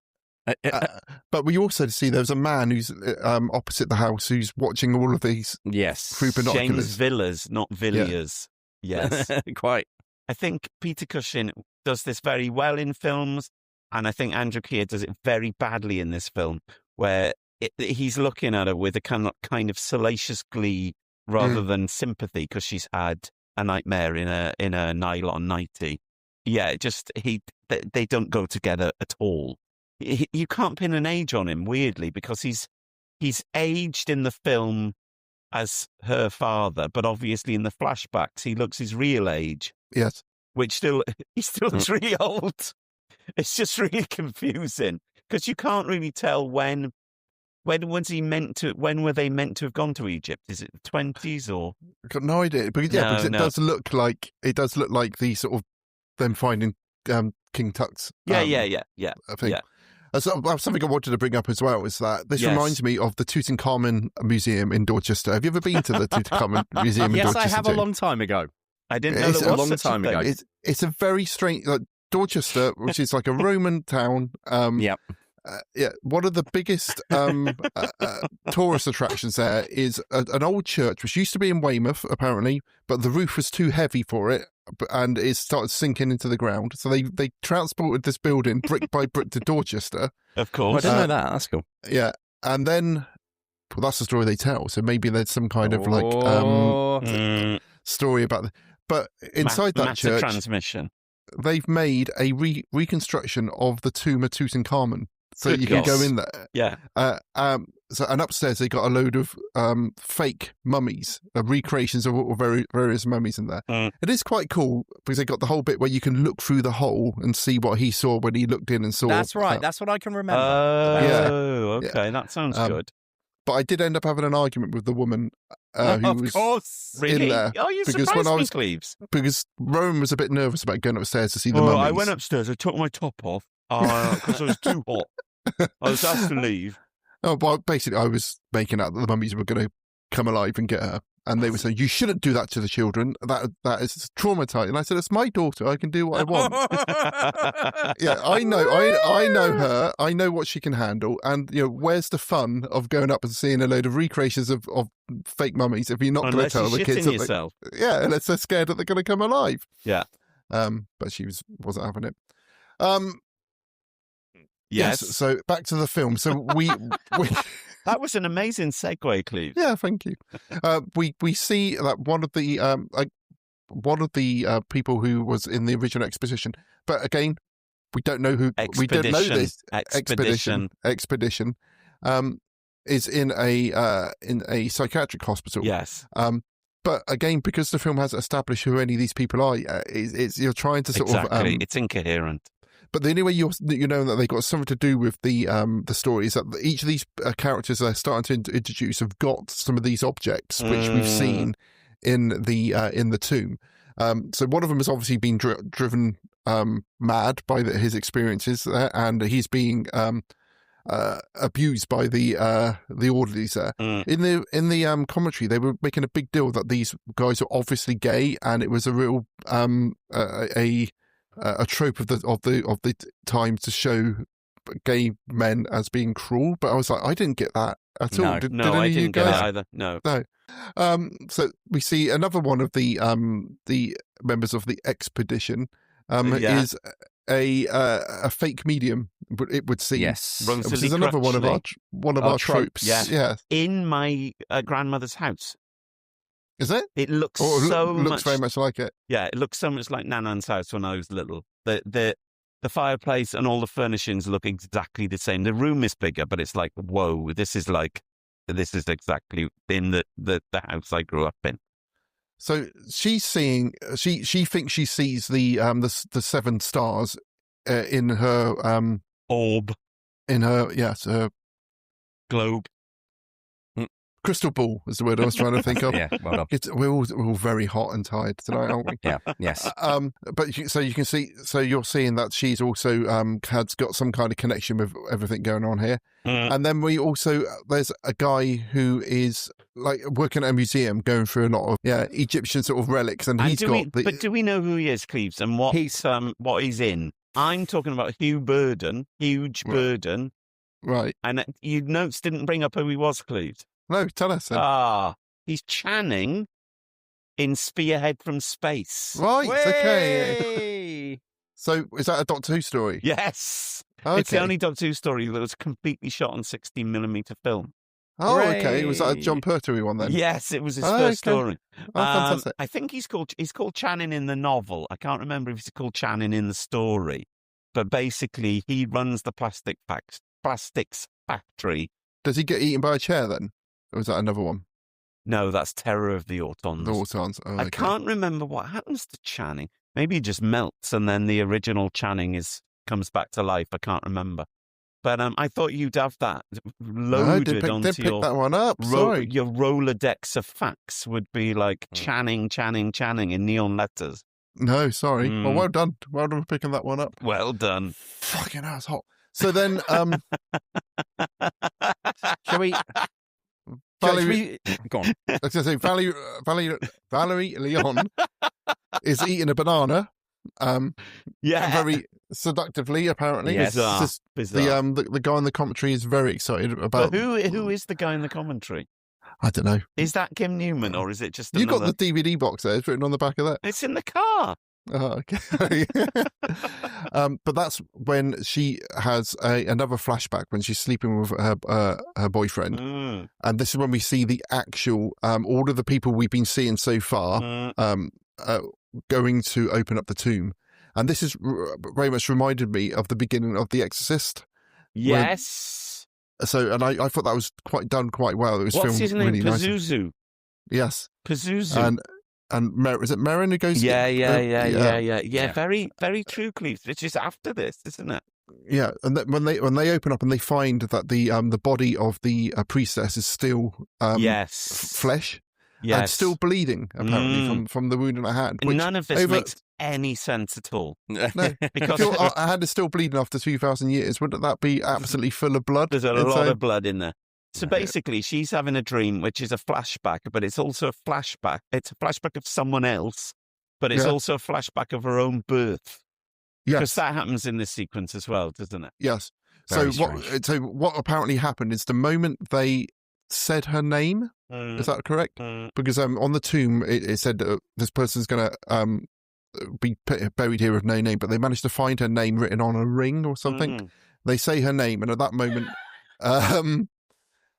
S2: But we also see there's a man who's opposite the house who's watching all of these through binoculars.
S5: James Villiers, not Villiers.
S2: Yeah.
S5: Yes.
S3: Quite.
S5: I think Peter Cushing does this very well in films, and I think Andrew Keir does it very badly in this film, where he's looking at her with a kind of salacious glee rather than sympathy because she's had a nightmare in a nylon nightie. Yeah, they don't go together at all. You can't pin an age on him, weirdly, because he's aged in the film as her father, but obviously in the flashbacks he looks his real age.
S2: Yes,
S5: he still looks really old. It's just really confusing because you can't really tell when were they meant to have gone to Egypt? Is it the 20s or?
S2: I've got no idea, because it does look like the sort of them finding King Tut's.
S5: Yeah.
S2: Thing.
S5: Yeah.
S2: Something I wanted to bring up as well is that this reminds me of the Tutankhamun Museum in Dorchester. Have you ever been to the Tutankhamun Museum in Dorchester?
S3: Yes, I have a long time ago.
S5: I didn't know there was
S3: a long time ago.
S2: It's a very strange, Dorchester, which is like a Roman town. One of the biggest tourist attractions there is an old church, which used to be in Weymouth, apparently, but the roof was too heavy for it, and it started sinking into the ground. So they transported this building brick by brick to Dorchester.
S5: Of course.
S3: I didn't know that. That's cool.
S2: Yeah. And then, that's the story they tell. So maybe there's some kind of story about but inside that church,
S5: transmission.
S2: They've made a reconstruction of the tomb of Tutankhamun. So you can go in there.
S5: Yeah.
S2: And upstairs they got a load of fake mummies, recreations of various mummies in there. It is quite cool because they got the whole bit where you can look through the hole and see what he saw when he looked in and saw.
S3: That's right. That's what I can remember.
S5: Oh, okay. Yeah. That sounds good.
S2: But I did end up having an argument with the woman who was in there.
S5: Oh, you surprised me, Cleves.
S2: Because Rowan was a bit nervous about going upstairs to see the mummies.
S5: I went upstairs. I took my top off because it was too hot. I was asked to leave.
S2: Oh, well, basically, I was making out that the mummies were going to come alive and get her. And they were saying, you shouldn't do that to the children. That is traumatizing. And I said, it's my daughter. I can do what I want. Yeah, I know. I know her. I know what she can handle. And, where's the fun of going up and seeing a load of recreations of fake mummies if you're not going to tell the kids
S5: yourself.
S2: Unless they're scared that they're going to come alive.
S5: Yeah.
S2: But she wasn't having it. Yes. So back to the film. So we
S5: that was an amazing segue, Cleve.
S2: Yeah, thank you. We see that one of the people who was in the original expedition, but again, we don't know who. We don't know this expedition. Is in a psychiatric hospital.
S5: Yes.
S2: But again, because the film hasn't established who any of these people are, you're trying to sort of
S5: it's incoherent.
S2: But the only way you know that they got something to do with the story is that each of these characters they're starting to introduce have got some of these objects which we've seen in the tomb. So one of them has obviously been driven mad by his experiences there, and he's being abused by the orderlies there. In the commentary, they were making a big deal that these guys are obviously gay, and it was a real a trope of the time to show gay men as being cruel. But I was like, I didn't get that at all. Did
S5: I didn't get that either. No.
S2: So we see another one of the members of the expedition is a fake medium. It would seem.
S3: Yes,
S2: which is another one of our tropes.
S5: Yeah. In my grandmother's house.
S2: Is it?
S5: It looks
S2: very much like it.
S5: Yeah, it looks so much like Nanan's house when I was little. The fireplace and all the furnishings look exactly the same. The room is bigger, but it's like, whoa, this is exactly in the house I grew up in.
S2: So she's seeing. She thinks she sees the 7 stars in her
S5: orb.
S2: In her
S5: globe.
S2: Crystal ball is the word I was trying to think of.
S3: Yeah, well done.
S2: We're all very hot and tired tonight, aren't we?
S3: Yeah, yes.
S2: But so you can see, so you're seeing that she's also has got some kind of connection with everything going on here. And then there's a guy who is like working at a museum, going through a lot of Egyptian sort of relics, and he's got.
S5: But do we know who he is, Cleves, and what he's in? I'm talking about Hugh Burden, huge Burden.
S2: Right.
S5: And you notes didn't bring up who he was, Cleves.
S2: No, tell us then.
S5: He's Channing in Spearhead from Space.
S2: Right, okay.
S3: Way!
S2: So is that a Doctor Who story?
S5: Yes.
S2: Okay.
S5: It's the only Doctor Who story that was completely shot on 16mm film.
S2: Oh, okay. Was that a John Pertwee one then?
S5: Yes, it was his first story.
S2: Oh, fantastic.
S5: I think he's called Channing in the novel. I can't remember if he's called Channing in the story. But basically, he runs the plastics factory.
S2: Does he get eaten by a chair then? Or was that another one?
S5: No, that's Terror of the Autons.
S2: The Autons. Oh, okay.
S5: I can't remember what happens to Channing. Maybe he just melts and then the original Channing comes back to life. I can't remember. But I thought you'd have that loaded onto
S2: pick that one up. Sorry.
S5: Your Rolodex of facts would be like Channing in neon letters.
S2: No, sorry. Well, well done. Well done for picking that one up.
S5: Well done.
S2: Fucking hell, it's hot. So then,
S3: Shall we...
S2: Valerie,
S3: go on.
S2: I was going to say, Valerie Leon is eating a banana. Very seductively, apparently.
S5: Yes. Bizarre.
S2: The guy in the commentary is very excited about.
S5: But who is the guy in the commentary?
S2: I don't know.
S5: Is that Kim Newman or is it just
S2: You got the DVD box there. It's written on the back of that.
S5: It's in the car.
S2: Oh, okay. But that's when she has another flashback when she's sleeping with her boyfriend, and this is when we see the actual all of the people we've been seeing so far going to open up the tomb, and this is very much reminded me of the beginning of The Exorcist.
S5: Yes.
S2: And I thought that was done quite well. It was
S5: What's
S2: filmed
S5: his name?
S2: really
S5: Pazuzu.
S2: Nice. Yes.
S5: Pazuzu.
S2: And is it Merrin who goes?
S5: Yeah. Very, very true, Cleves. Which is after this, isn't it?
S2: Yeah, and when they open up and they find that the body of the priestess is still flesh, and still bleeding apparently from the wound in her hand.
S5: None of this makes any sense at all.
S2: No, because her hand is still bleeding after 2,000 years. Wouldn't that be absolutely full of blood?
S5: There's a lot of blood in there. So basically, she's having a dream, which is a flashback, but it's also a flashback. It's a flashback of someone else, but it's also a flashback of her own birth.
S2: Yes.
S5: Because that happens in this sequence as well, doesn't it?
S2: Yes.
S5: Very
S2: So what apparently happened is the moment they said her name, is that correct? Because on the tomb, it said this person's going to be buried here with no name, but they managed to find her name written on a ring or something. They say her name, and at that moment...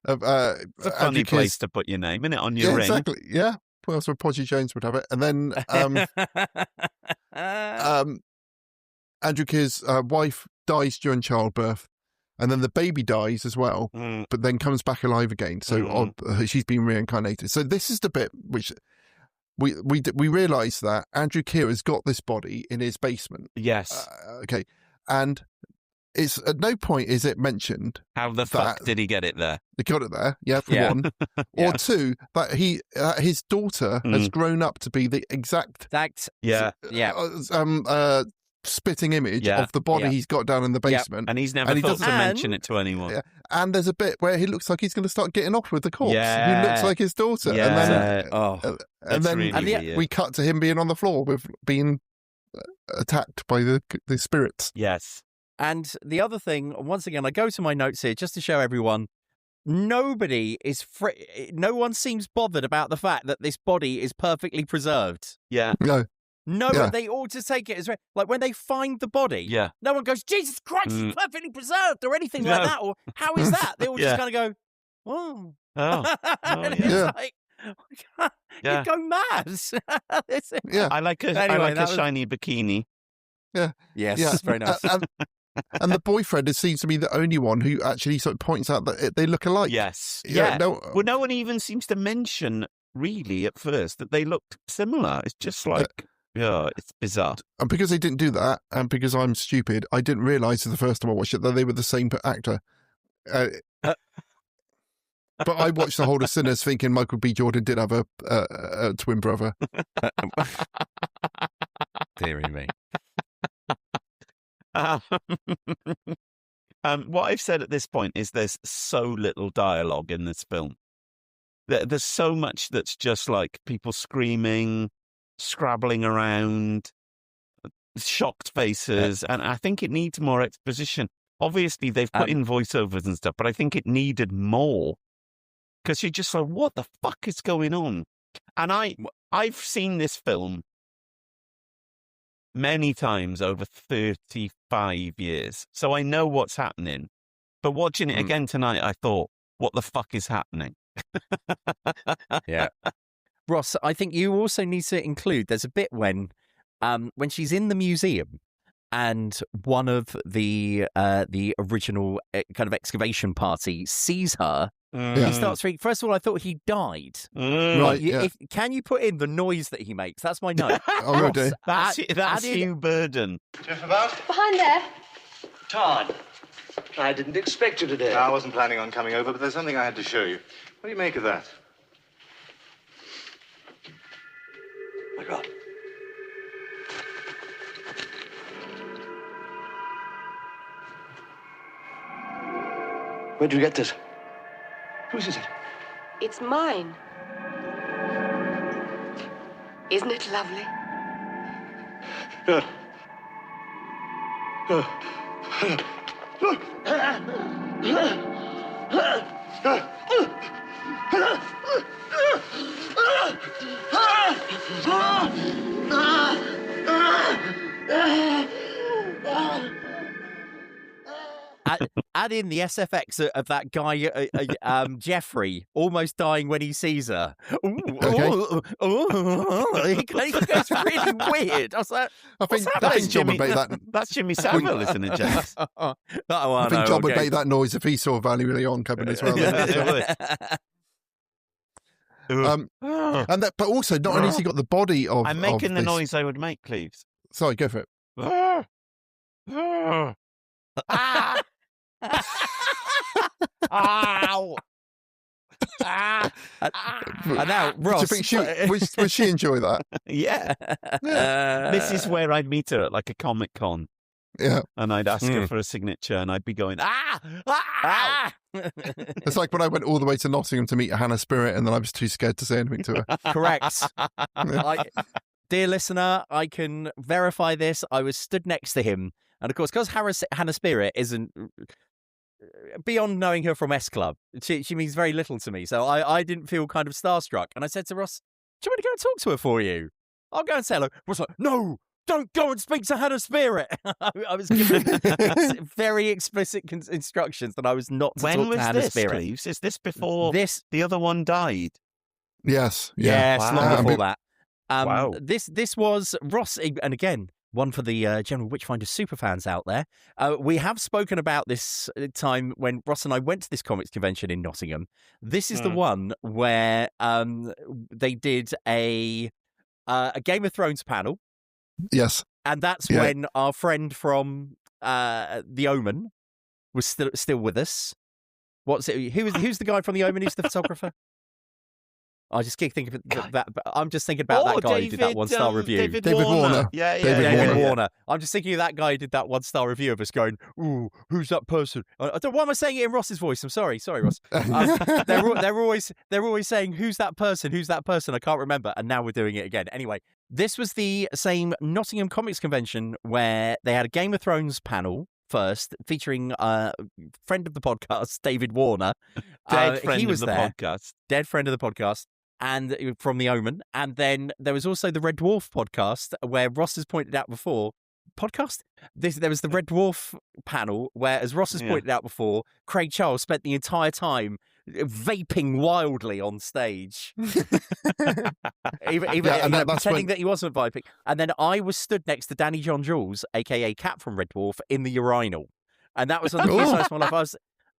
S5: it's a funny place to put your name, isn't it, on your ring?
S2: Exactly. Yeah. Well, so Podgy Jones would have it. And then Andrew Keir's wife dies during childbirth, and then the baby dies as well, but then comes back alive again. So she's been reincarnated. So this is the bit which we realise that Andrew Keir has got this body in his basement.
S5: Yes.
S2: Okay. And it's at no point is it mentioned
S5: how the fuck did he get it there?
S2: He got it there, for one, or two that his daughter has grown up to be the exact spitting image of the body he's got down in the basement,
S5: and he's never thought to mention it to anyone.
S2: Yeah. And there's a bit where he looks like he's going to start getting off with the corpse, who looks like his daughter, and then we cut to him being on the floor with being attacked by the spirits.
S5: Yes.
S3: And the other thing, once again, I go to my notes here just to show everyone, no one seems bothered about the fact that this body is perfectly preserved.
S5: Yeah.
S2: No.
S3: They all just take it as like when they find the body.
S5: Yeah.
S3: No one goes, Jesus Christ, it's perfectly preserved or anything like that. Or how is that? They all just kind of go, oh. It's like, you go mad.
S5: I like a shiny bikini.
S2: Yeah.
S3: Yes. Very nice.
S2: And the boyfriend seems to be the only one who actually sort of points out that they look alike.
S5: Yes.
S2: No
S5: one even seems to mention, really, at first, that they looked similar. It's just like, it's bizarre.
S2: And because they didn't do that, and because I'm stupid, I didn't realise the first time I watched it that they were the same actor. But I watched the whole of Sinners thinking Michael B. Jordan did have a twin brother.
S3: Deary me.
S5: What I've said at this point is there's so little dialogue in this film. There's so much that's just like people screaming, scrabbling around, shocked faces, and I think it needs more exposition. Obviously, they've put in voiceovers and stuff, but I think it needed more because you're just like, what the fuck is going on? And I've seen this film many times over 35 years, so I know what's happening. But watching it again tonight, I thought, what the fuck is happening?
S3: Yeah. Ross, I think you also need to include, there's a bit when she's in the museum and one of the original kind of excavation party sees her. He starts reading. First of all, I thought he died.
S2: Right.
S3: Can you put in the noise that he makes? That's my note.
S2: I will do.
S5: That's Hugh Burden.
S11: Jeff about?
S8: Behind there.
S11: Todd.
S9: I didn't expect you today.
S11: No, I wasn't planning on coming over, but there's something I had to show you. What do you make of that?
S9: My God. Where'd you get this? Whose is it?
S8: It's mine. Isn't it lovely?
S3: Add in the SFX of that guy, Jeffrey, almost dying when he sees her. He goes really weird. I was like,
S2: I think John would make that.
S5: That's Jimmy Savile, isn't it, James?
S2: I think John would make that noise if he saw Valerie Leon coming as well. But also, not only has he got the body of.
S5: I'm making the noise I would make, Cleves.
S2: Sorry, go for it.
S3: Ow! And now, Ross,
S2: do you think would she enjoy that?
S5: Yeah. This is where I'd meet her at like a Comic Con.
S2: Yeah.
S5: And I'd ask her for a signature and I'd be going,
S2: It's like when I went all the way to Nottingham to meet Hannah Spirit and then I was too scared to say anything to her.
S3: Correct. Dear listener, I can verify this. I was stood next to him. And of course, because Hannah Spirit isn't, beyond knowing her from S Club, she means very little to me. So I didn't feel kind of starstruck. And I said to Ross, do you want to go and talk to her for you? I'll go and say hello. Ross was like, no, don't go and speak to Hannah Spirit. I was given very explicit instructions that I was not to talk to Hannah Spirit.
S5: Cleves? Is this before the other one died?
S2: Yes.
S3: Yes,
S5: wow.
S3: long before that.
S5: Wow.
S3: This was Ross, and again, one for the general Witchfinder superfans out there. We have spoken about this time when Ross and I went to this comics convention in Nottingham. This is the one where they did a Game of Thrones panel.
S2: Yes.
S3: And that's when our friend from The Omen was still with us. What's it? Who's the guy from The Omen? Who's the photographer? I just keep thinking of that. I'm just thinking about that guy who did that 1-star review.
S2: David Warner.
S3: David Warner. I'm just thinking of that guy who did that 1-star review of us going, ooh, who's that person? I don't. Why am I saying it in Ross's voice? I'm sorry, Ross. They're always saying, who's that person? Who's that person? I can't remember. And now we're doing it again. Anyway, this was the same Nottingham Comics Convention where they had a Game of Thrones panel first, featuring friend of the podcast, David Warner.
S5: Dead friend
S3: he was
S5: of the
S3: there.
S5: podcast.
S3: Dead friend of the podcast. And from The Omen. And then there was also the Red Dwarf podcast where Ross has pointed out before. Podcast? There was the Red Dwarf panel where, as Ross has pointed out before, Craig Charles spent the entire time vaping wildly on stage. Even pretending that he wasn't vaping. And then I was stood next to Danny John Jules, a.k.a. Cat from Red Dwarf, in the urinal. And that was on the first time in my life.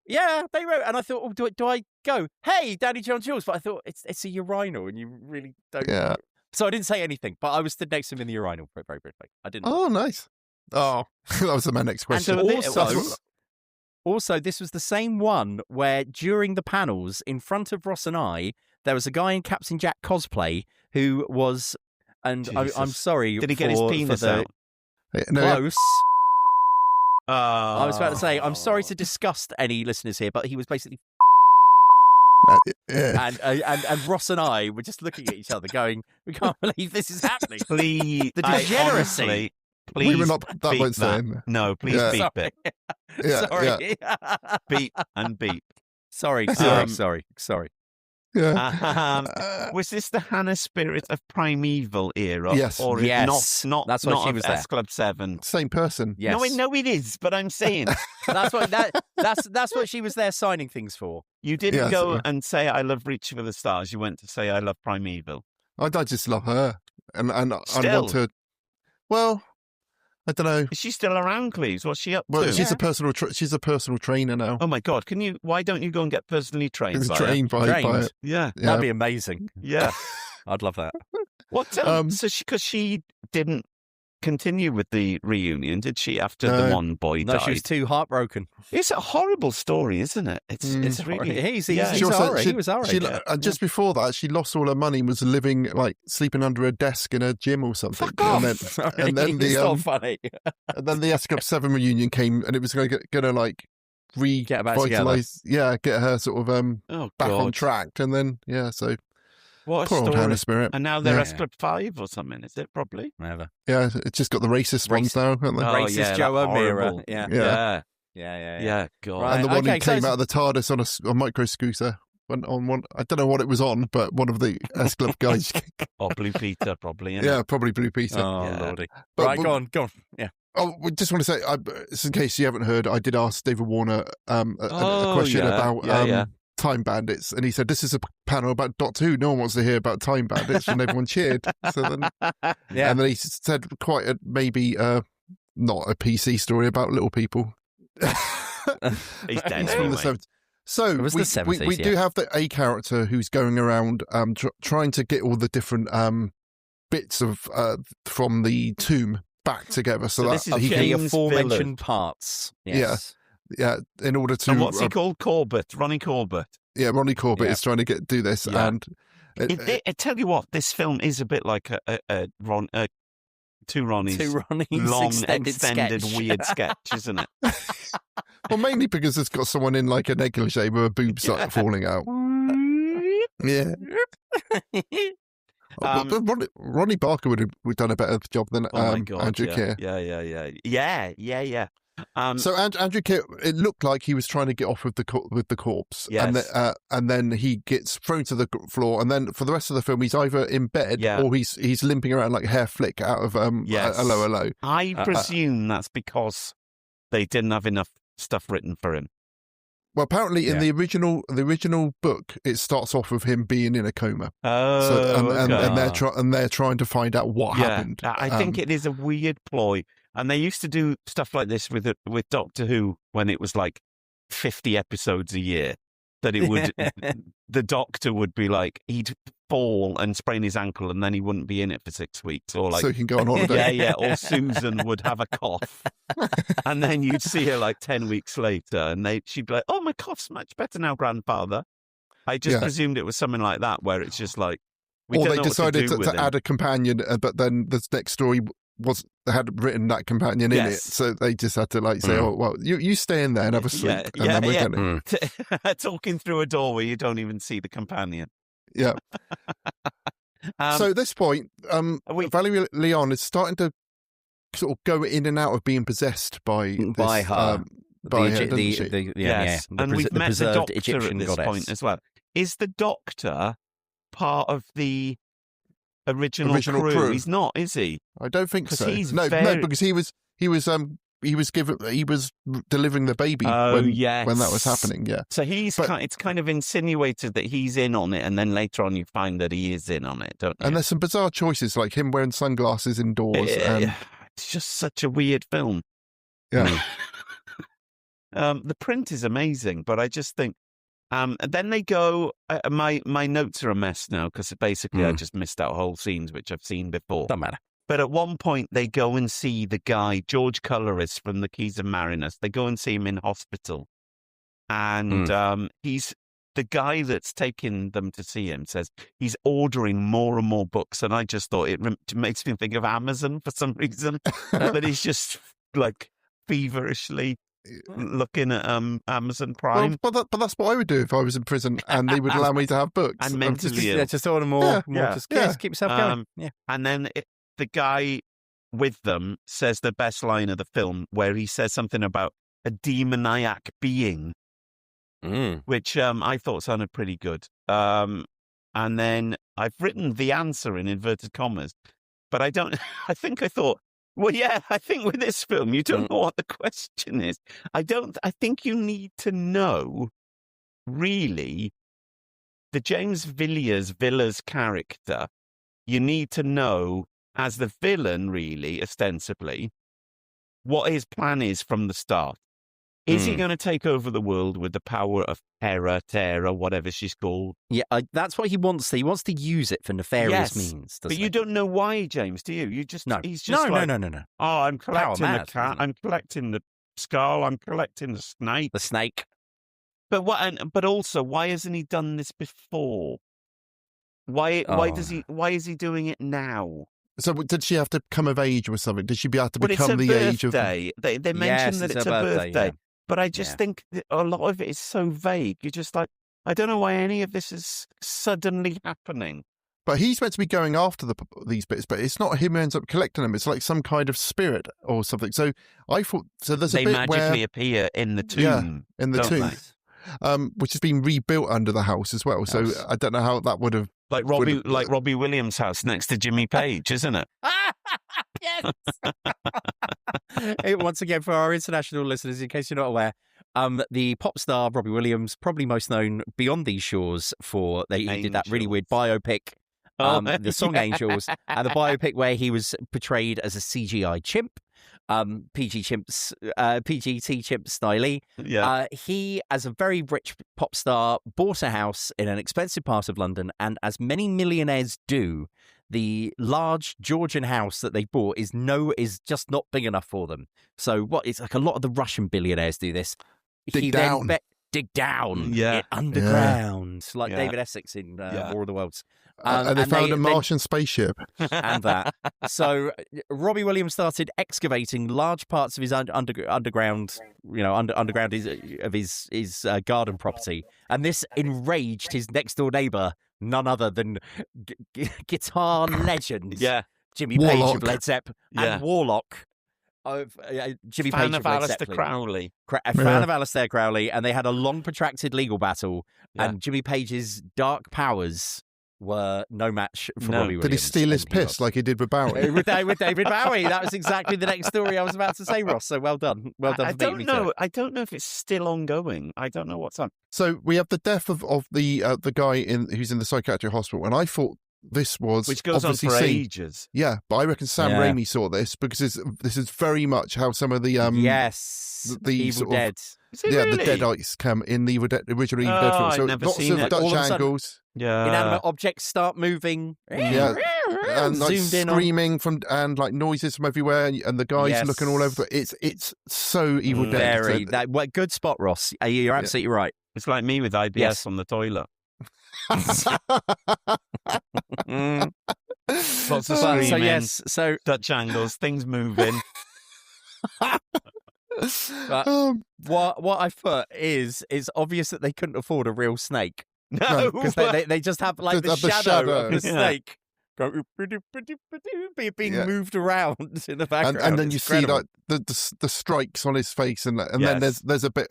S3: Yeah, they wrote, and I thought, do I go, hey, Danny John Jules? But I thought, it's a urinal, and you really don't.
S2: Yeah.
S3: So I didn't say anything, but I was stood next to him in the urinal very, very briefly. I didn't.
S2: Oh, nice. Oh, that was my next question.
S3: And also, this was the same one where during the panels, in front of Ross and I, there was a guy in Captain Jack cosplay who was, and I'm sorry.
S5: Did he get his penis out?
S3: Close. I was about to say, I'm sorry to disgust any listeners here, but he was basically and Ross and I were just looking at each other going, we can't believe this is happening.
S5: The
S3: degeneracy.
S5: Honestly, please
S2: We were not that
S5: beep
S2: won't stay
S5: that.
S2: in there.
S5: No, please beep it.
S2: Yeah,
S3: Sorry.
S5: Beep and beep.
S3: Sorry.
S2: Yeah.
S5: Was this the Hannah Spirit of Primeval era?
S2: Yes.
S5: Or
S3: Yes.
S5: not
S3: That's why
S5: not
S3: she
S5: of
S3: was there.
S5: S Club 7?
S2: Same person.
S3: Yes.
S5: No, it is, but I'm saying
S3: That's what she was there signing things for.
S5: you didn't go
S2: so-
S5: and say I love Reach for the Stars. You went to say I love Primeval.
S2: I just love her, and I
S5: Still?
S2: want to. Well, I don't know.
S5: Is she still around, Cleves? What's she up
S2: Well,
S5: to?
S2: she's a personal trainer now.
S5: Oh my God! Why don't you go and get personally trained? by her?
S2: Trained by
S3: Trained?
S5: Yeah.
S3: That'd be amazing.
S5: Yeah.
S3: I'd love that.
S5: What? So because she didn't continue with the reunion, did she? After the one boy
S3: No,
S5: died,
S3: she was too heartbroken.
S5: It's a horrible story, isn't it? It's really.
S3: He's
S5: yeah.
S2: She also-
S3: alright. He was alright.
S2: And just before that, she lost all her money and was living like sleeping under a desk in a gym or something.
S5: Fuck off.
S2: And then
S3: It's
S2: the
S3: not funny.
S2: and then the S Club 7 reunion came, and it was going to like
S3: Get back together.
S2: revitalize, get her sort of
S5: Oh
S2: back on
S5: God!
S2: track, and then so
S5: What a
S2: poor old
S5: story!
S2: Hannah Spirit.
S5: And now they're
S2: Yeah.
S5: S Club 5 or something. Is it probably?
S3: Never.
S2: Yeah, it's just got the racist ones now, haven't they?
S3: Racist
S5: yeah,
S3: Joe
S5: that
S3: O'Meara.
S5: horrible-
S3: Yeah.
S2: Yeah.
S5: Yeah. God.
S3: Right.
S2: And the one
S3: Okay,
S2: who came
S3: so-
S2: out of the TARDIS on a micro scooter. On one, I don't know what it was on, but one of the S Club guys.
S5: Or Blue Peter, probably. innit?
S2: Yeah, probably Blue Peter.
S3: Oh,
S5: Yeah.
S3: lordy.
S2: But-
S3: Right,
S2: but-
S3: go on. Yeah.
S2: Oh, we just want to say, just in case you haven't heard, I did ask David Warner a question about Time Bandits, and he said, "This is a panel about Doctor Who. No one wants to hear about Time Bandits," and everyone cheered. So then,
S3: Yeah.
S2: and then he said, quite maybe not a PC story about little people.
S5: He's dead
S2: It's from
S5: anyway.
S2: the 70s. So
S3: It was the
S2: we
S3: 70s,
S2: do have a character who's going around trying to get all the different bits of from the tomb back together, so
S5: this
S2: that
S5: is
S2: he
S3: The
S2: can,
S5: James
S3: aforementioned
S5: Villard.
S3: parts. Yes.
S2: in order to
S5: And what's he called? Corbett. Ronnie Corbett.
S2: Ronnie Corbett
S3: Yeah.
S2: is trying to do this,
S5: Yeah.
S2: and
S5: I tell you what, this film is a bit like two Ronnies.
S3: Two Ronnies
S5: long,
S3: extended sketch.
S5: weird sketch, isn't it?
S2: well, mainly because it's got someone in like a negligee with a boob start falling out. Yeah. But Ronnie Barker would have done a better job than
S5: Oh my God,
S2: Andrew Keir.
S5: Yeah.
S2: So Andrew Keir, it looked like he was trying to get off with the corpse,
S5: Yes.
S2: and then he gets thrown to the floor, and then for the rest of the film, he's either in bed or he's limping around like hair flick out of
S5: Yes.
S2: a lower low.
S5: I presume that's because they didn't have enough stuff written for him.
S2: Well, apparently in the original book, it starts off with him being in a coma.
S5: Oh,
S2: So, and
S5: okay.
S2: they're trying to find out what happened.
S5: I think it is a weird ploy, and they used to do stuff like this with Doctor Who when it was like 50 episodes a year. That it would, the Doctor would be like he'd fall and sprain his ankle, and then he wouldn't be in it for 6 weeks, or like
S2: so he can go on holiday.
S5: yeah. Or Susan would have a cough, and then you'd see her like 10 weeks later, and she'd be like, "Oh, my cough's much better now, grandfather." I just presumed it was something like that, where it's just like we
S2: or
S5: don't
S2: they
S5: know what
S2: decided
S5: to, do with
S2: to add a companion, but then the next story they had written that companion in it, so they just had to like say, "Oh, well, you stay in there and have a sleep, and then we're going to."
S5: Talking through a door where you don't even see the companion.
S2: Yeah. So at this point, Valerie Leon is starting to sort of go in and out of being possessed by
S3: her.
S2: by her, doesn't she?
S5: Yes, and we've met the Doctor
S3: Egyptian
S5: at this
S3: goddess.
S5: point as well. Is the Doctor part of the original crew? He's not, is he?
S2: I don't think so.
S5: He's
S2: No, because he was delivering the baby when that was happening. Yeah.
S5: So it's kind of insinuated that he's in on it, and then later on you find that he is in on it, don't you?
S2: And there's some bizarre choices, like him wearing sunglasses indoors.
S5: It's just such a weird film.
S2: Yeah.
S5: The print is amazing, but I just think. Then they go. My notes are a mess now because basically I just missed out whole scenes which I've seen before.
S3: Don't matter.
S5: But at one point they go and see the guy George Culleris from the Keys of Marinus. They go and see him in hospital, and he's the guy that's taking them to see him. Says he's ordering more and more books, and I just thought it makes me think of Amazon for some reason. That he's just like feverishly looking at Amazon Prime.
S2: Well, but that's what I would do if I was in prison and they would allow me to have books.
S5: And mentally ill.
S3: Just order more. Just keep yourself going.
S5: And then the guy with them says the best line of the film, where he says something about a demoniac being, which I thought sounded pretty good. And then I've written the answer in inverted commas, but I thought, well, yeah, I think with this film, you don't know what the question is. I think you need to know, really, the James Villiers character. You need to know, as the villain, really, ostensibly, what his plan is from the start. Is he going to take over the world with the power of Terra, whatever she's called?
S3: Yeah, that's what he wants. He wants to use it for nefarious means.
S5: But you don't know why, James, do you? You just
S3: no.
S5: He's just
S3: no.
S5: Oh, I'm collecting the cat. I'm collecting the skull. I'm collecting the snake.
S3: The snake.
S5: But But also, why hasn't he done this before? Why is he doing it now?
S2: So did she have to come of age or something? Did she be able to become the age of?
S5: They mention that it's a birthday. Yeah. But I just think that a lot of it is so vague. You're just like, I don't know why any of this is suddenly happening.
S2: But he's meant to be going after these bits, but it's not him who ends up collecting them. It's like some kind of spirit or something. So I thought, there's a bit where... They
S5: magically appear in the tomb.
S2: Yeah, in the tomb. Which has been rebuilt under the house as well. So I don't know how that would have...
S5: Like Robbie Williams' house next to Jimmy Page, isn't it?
S3: Yes. Once again, for our international listeners, in case you're not aware, the pop star Robbie Williams, probably most known beyond these shores for he did that really weird biopic, the song Angels, and the biopic where he was portrayed as a CGI chimp. PGT chimp styly.
S5: Yeah.
S3: He, as a very rich pop star, bought a house in an expensive part of London, and as many millionaires do, the large Georgian house that they bought is just not big enough for them. So it's like a lot of the Russian billionaires do this.
S2: Dig down
S3: underground, like David Essex in War of the Worlds.
S2: And they found a Martian spaceship.
S3: And that. So Robbie Williams started excavating large parts of his underground, of his garden property. And this enraged his next door neighbour, none other than guitar legend Jimmy Page of Led Zeppelin and Warlock of Jimmy Page of Led Zeppelin.
S5: Crowley.
S3: A fan of Aleister Crowley, and they had a long, protracted legal battle, and Jimmy Page's dark powers were no match for Robbie Williams.
S2: Did he steal his piss like he did with Bowie?
S3: with David Bowie. That was exactly the next story I was about to say, Ross. So well done. Well done.
S5: I don't know if it's still ongoing. I don't know what's on.
S2: So we have the death of the guy who's in the psychiatric hospital, and I thought this was
S5: which goes on for ages.
S2: Yeah, but I reckon Sam Raimi saw this because this is very much how some of the
S3: the Evil Dead.
S5: Really?
S2: The Deadites come in the original Evil Dead film. So lots of Dutch angles.
S3: Inanimate objects start moving.
S2: Yeah, and like screaming and like noises from everywhere, and the guys looking all over. It's so Evil Dead.
S3: Good spot, Ross. You're absolutely right.
S5: It's like me with IBS on the toilet. Lots of screaming.
S3: So
S5: Dutch angles, things moving.
S3: What I put is it's obvious that they couldn't afford a real snake.
S5: No,
S3: because they just have like the shadow of the snake being moved around in the background.
S2: And then you see like the strikes on his face, and then there's a bit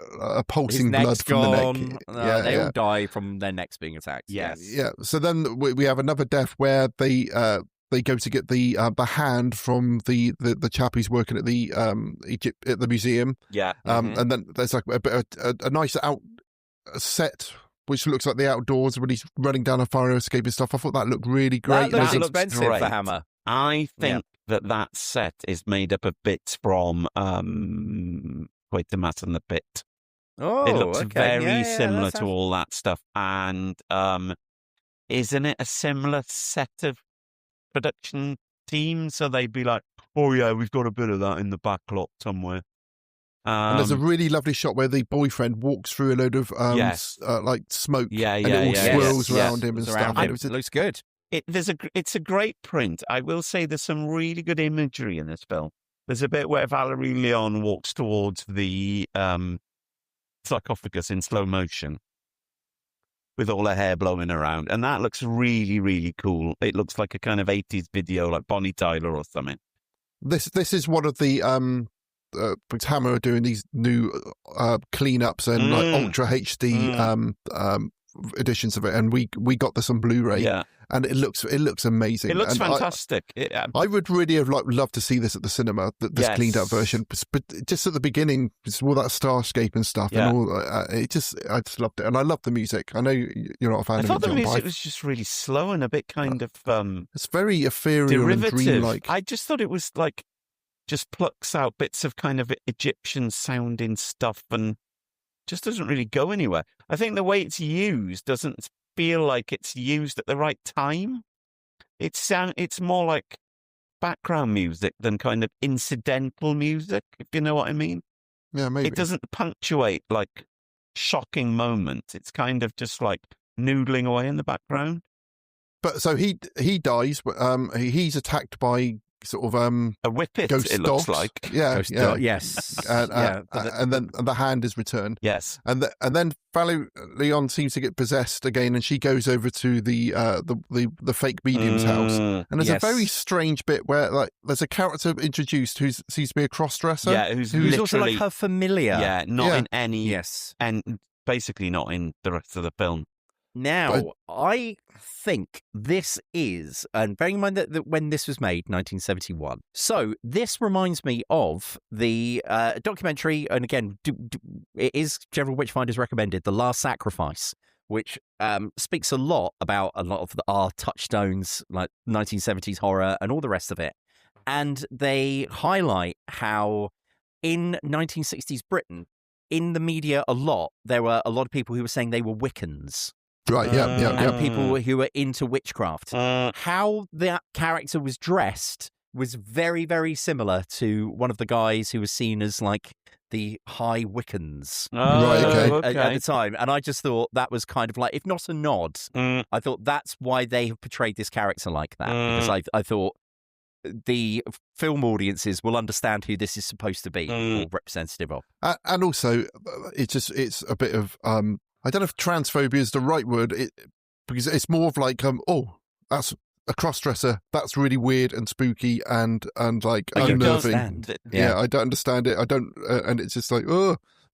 S2: pulsing blood from the neck.
S3: They all die from their necks being attacked. Yes.
S2: Yeah. So then we have another death where they go to get the hand from the chap who's working at the at the museum.
S5: Yeah.
S2: And then there's like a nice set which looks like the outdoors when he's running down a fire escape and stuff. I thought that looked really great.
S3: That looks expensive for Hammer.
S5: I think that set is made up of bits from Quite the Mat and the Pit.
S3: Oh,
S5: it looks very similar to all that stuff. And isn't it a similar set of production team? So they'd be like, oh yeah, we've got a bit of that in the backlot somewhere.
S2: And there's a really lovely shot where the boyfriend walks through a load of like smoke, and it all swirls around him and stuff.
S3: It looks good.
S5: It's a great print. I will say there's some really good imagery in this film. There's a bit where Valerie Leon walks towards the sarcophagus in slow motion with all her hair blowing around, and that looks really, really cool. It looks like a kind of 80s video, like Bonnie Tyler or something.
S2: This is one of the because Hammer are doing these new cleanups and like Ultra HD editions of it, and we got this on Blu-ray.
S5: Yeah.
S2: And it looks amazing.
S5: It looks
S2: and
S5: fantastic.
S2: I would really have loved to see this at the cinema, this cleaned up version. But just at the beginning, just all that starscape and stuff, and all I just loved it, and I love the music. I know you're not a fan of it.
S5: I thought the
S2: John,
S5: music was just really slow and a bit kind of
S2: it's very ethereal
S5: derivative.
S2: and dreamlike.
S5: I just thought it was like just plucks out bits of kind of Egyptian sounding stuff and just doesn't really go anywhere. I think the way it's used doesn't feel like it's used at the right time. It's more like background music than kind of incidental music, if you know what I mean.
S2: Yeah, maybe.
S5: It doesn't punctuate like shocking moments. It's kind of just like noodling away in the background.
S2: But so he dies. He's attacked by sort of
S5: a whippet.
S2: Ghost
S5: it
S2: dogs.
S5: looks like
S3: Ghost dog,
S2: yes, and then the hand is returned.
S5: Yes,
S2: and then Valerie Leon seems to get possessed again, and she goes over to the fake medium's house, and there's a very strange bit where like there's a character introduced who seems to be a cross-dresser.
S5: Yeah, who's
S3: also like her familiar.
S5: Yeah, not in any.
S3: Yes,
S5: and basically not in the rest of the film.
S3: Now, I think this is, and bearing in mind that when this was made, 1971, so this reminds me of the documentary, and again, it is General Witchfinder's recommended, The Last Sacrifice, which speaks a lot about a lot of our touchstones, like 1970s horror and all the rest of it. And they highlight how in 1960s Britain, in the media a lot, there were a lot of people who were saying they were Wiccans.
S2: Right,
S3: and people who were into witchcraft. How that character was dressed was very, very similar to one of the guys who was seen as like the high Wiccans at the time. And I just thought that was kind of like, if not a nod, I thought that's why they have portrayed this character like that. Because I thought the film audiences will understand who this is supposed to be or representative of.
S2: And also, it's a bit of... I don't know if transphobia is the right word, because it's more of like, that's a cross-dresser. That's really weird and spooky and like unnerving. Yeah, I don't understand it. I don't, and it's just like,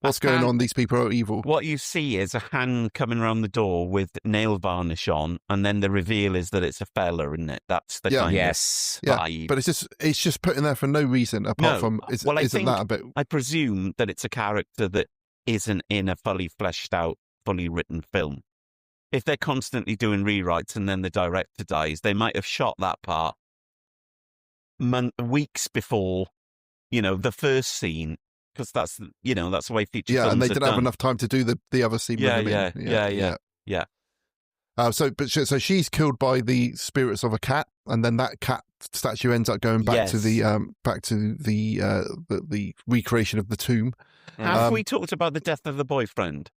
S2: what's going on? These people are evil.
S5: What you see is a hand coming around the door with nail varnish on, and then the reveal is that it's a fella, isn't it? That's the kind of vibe.
S2: But it's just put in there for no reason apart from isn't that a bit?
S5: I presume that it's a character that isn't in a fully fleshed out, fully written film. If they're constantly doing rewrites and then the director dies, they might have shot that part weeks before, the first scene, because that's the way feature films
S2: and they
S5: are
S2: didn't
S5: done.
S2: have enough time to do the other scene.
S5: Yeah.
S2: So she's killed by the spirits of a cat, and then that cat statue ends up going back to the recreation of the tomb.
S5: Have we talked about the death of the boyfriend?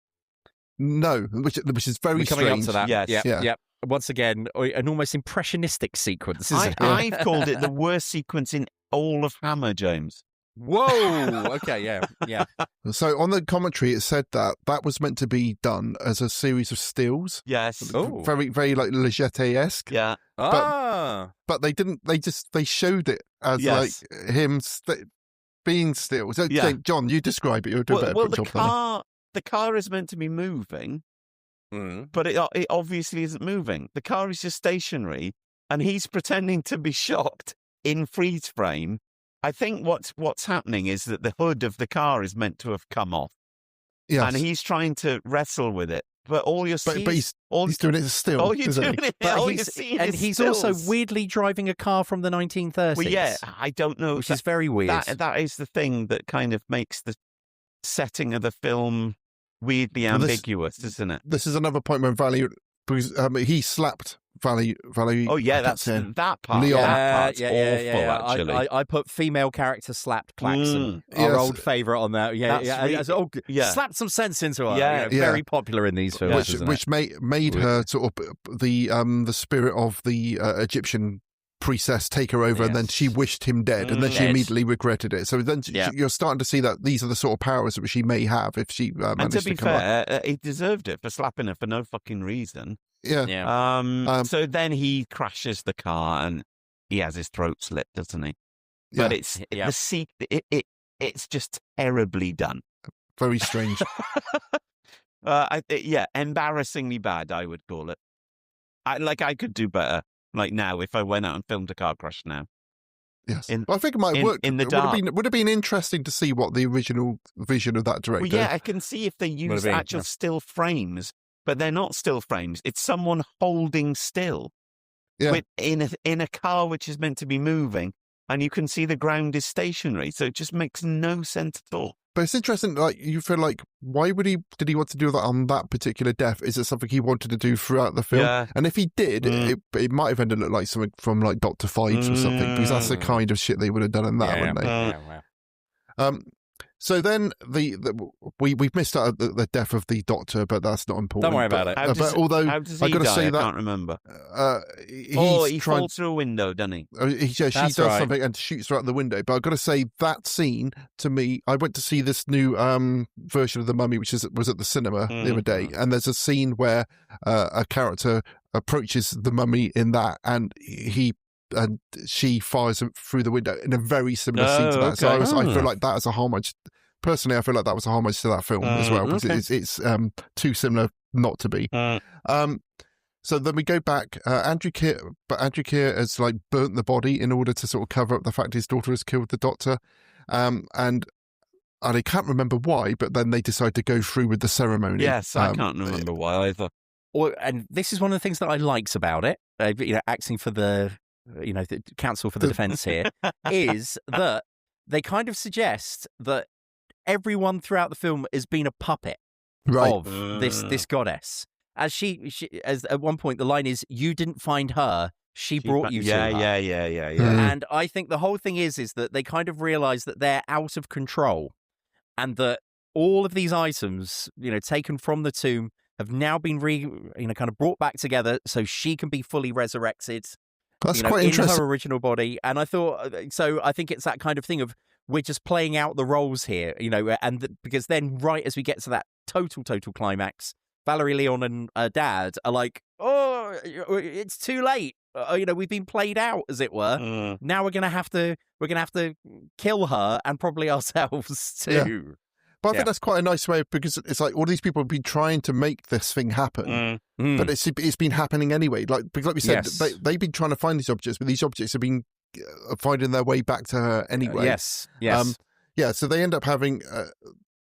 S2: No, which is very
S3: coming
S2: strange.
S3: up to that.
S5: Yes.
S3: Yeah. Once again, an almost impressionistic sequence.
S5: I've called it the worst sequence in all of Hammer, James.
S3: Whoa! Okay, yeah.
S2: So on the commentary, it said that was meant to be done as a series of stills.
S5: Yes.
S2: Very, very like Legette-esque.
S5: Yeah.
S2: But they didn't. They showed it as like him being still. So John, you describe it. You'll do a better job.
S5: The car is meant to be moving, but it obviously isn't moving. The car is just stationary, and he's pretending to be shocked in freeze frame. I think what's happening is that the hood of the car is meant to have come off, and he's trying to wrestle with it. But all you're seeing,
S2: he's doing it still.
S5: All you're doing it, all you're seeing is
S3: he's
S5: stills.
S3: Also weirdly driving a car from the 1930s.
S5: Well, yeah, I don't know,
S3: which is very weird.
S5: That is the thing that kind of makes the setting of the film weirdly ambiguous, isn't it?
S2: This is another point when he slapped Valerie.
S5: Oh yeah, that's that part.
S2: Leon.
S5: That part's awful. Actually,
S3: I put female character slapped Klaxon, our old favourite on that. Slapped some sense into her.
S5: Yeah,
S3: very popular in these films,
S2: which made her sort of the spirit of the Egyptian priestess take her over, and then she wished him dead, and then she immediately regretted it. So then you're starting to see that these are the sort of powers that she may have if she managed
S5: and to be
S2: come
S5: fair,
S2: up.
S5: He deserved it for slapping her for no fucking reason.
S2: Yeah.
S5: So then he crashes the car and he has his throat slit, doesn't he? but it's it's just terribly done.
S2: Very strange.
S5: Embarrassingly bad, I would call it. I could do better. Like now, if I went out and filmed a car crash now.
S2: Yes, I think it might have worked.
S5: In the dark.
S2: Would have been interesting to see what the original vision of that director.
S5: Well, yeah, I can see if they use actual still frames, but they're not still frames. It's someone holding still, in a car which is meant to be moving, and you can see the ground is stationary. So it just makes no sense at all.
S2: But it's interesting, like, you feel like, why did he want to do that on that particular death? Is it something he wanted to do throughout the film?
S5: Yeah.
S2: And if he did, it might have ended up like something from like Dr. Fives or something, because that's the kind of shit they would have done in that, wouldn't they? So then we've missed out the death of the Doctor, but that's not important.
S3: Don't worry about it.
S5: How does he die? I can't remember. He falls through a window, doesn't he?
S2: She does something and shoots her out the window. But I've got to say, that scene, to me, I went to see this new version of The Mummy, which was at the cinema the other day, and there's a scene where a character approaches the mummy in that, and she fires him through the window in a very similar scene to that.
S5: Okay.
S2: So I feel like that is a homage. Personally, I feel like that was a homage to that film as well, because it's too similar not to be. So then we go back. Andrew Keir has like burnt the body in order to sort of cover up the fact his daughter has killed the Doctor, and I can't remember why, but then they decide to go through with the ceremony.
S5: Yes, I can't remember why either.
S3: And this is one of the things that I liked about it. Acting for the counsel for the defence here, is that they kind of suggest that everyone throughout the film has been a puppet of this goddess. As as at one point the line is, "You didn't find her; she brought you to her."
S5: Yeah.
S3: And I think the whole thing is that they kind of realise that they're out of control, and that all of these items, taken from the tomb, have now been kind of brought back together so she can be fully resurrected.
S2: That's quite interesting.
S3: In her original body. And I thought, so I think it's that kind of thing of, we're just playing out the roles here, because then right as we get to that total climax, Valerie Leon and Dad are like, oh, it's too late. We've been played out, as it were. Now we're gonna have to kill her, and probably ourselves too.
S2: Yeah. But I think that's quite a nice way, because it's like all these people have been trying to make this thing happen, but it's been happening anyway. Like we said, they've been trying to find these objects, but these objects have been finding their way back to her anyway.
S3: Yes.
S2: So they end up having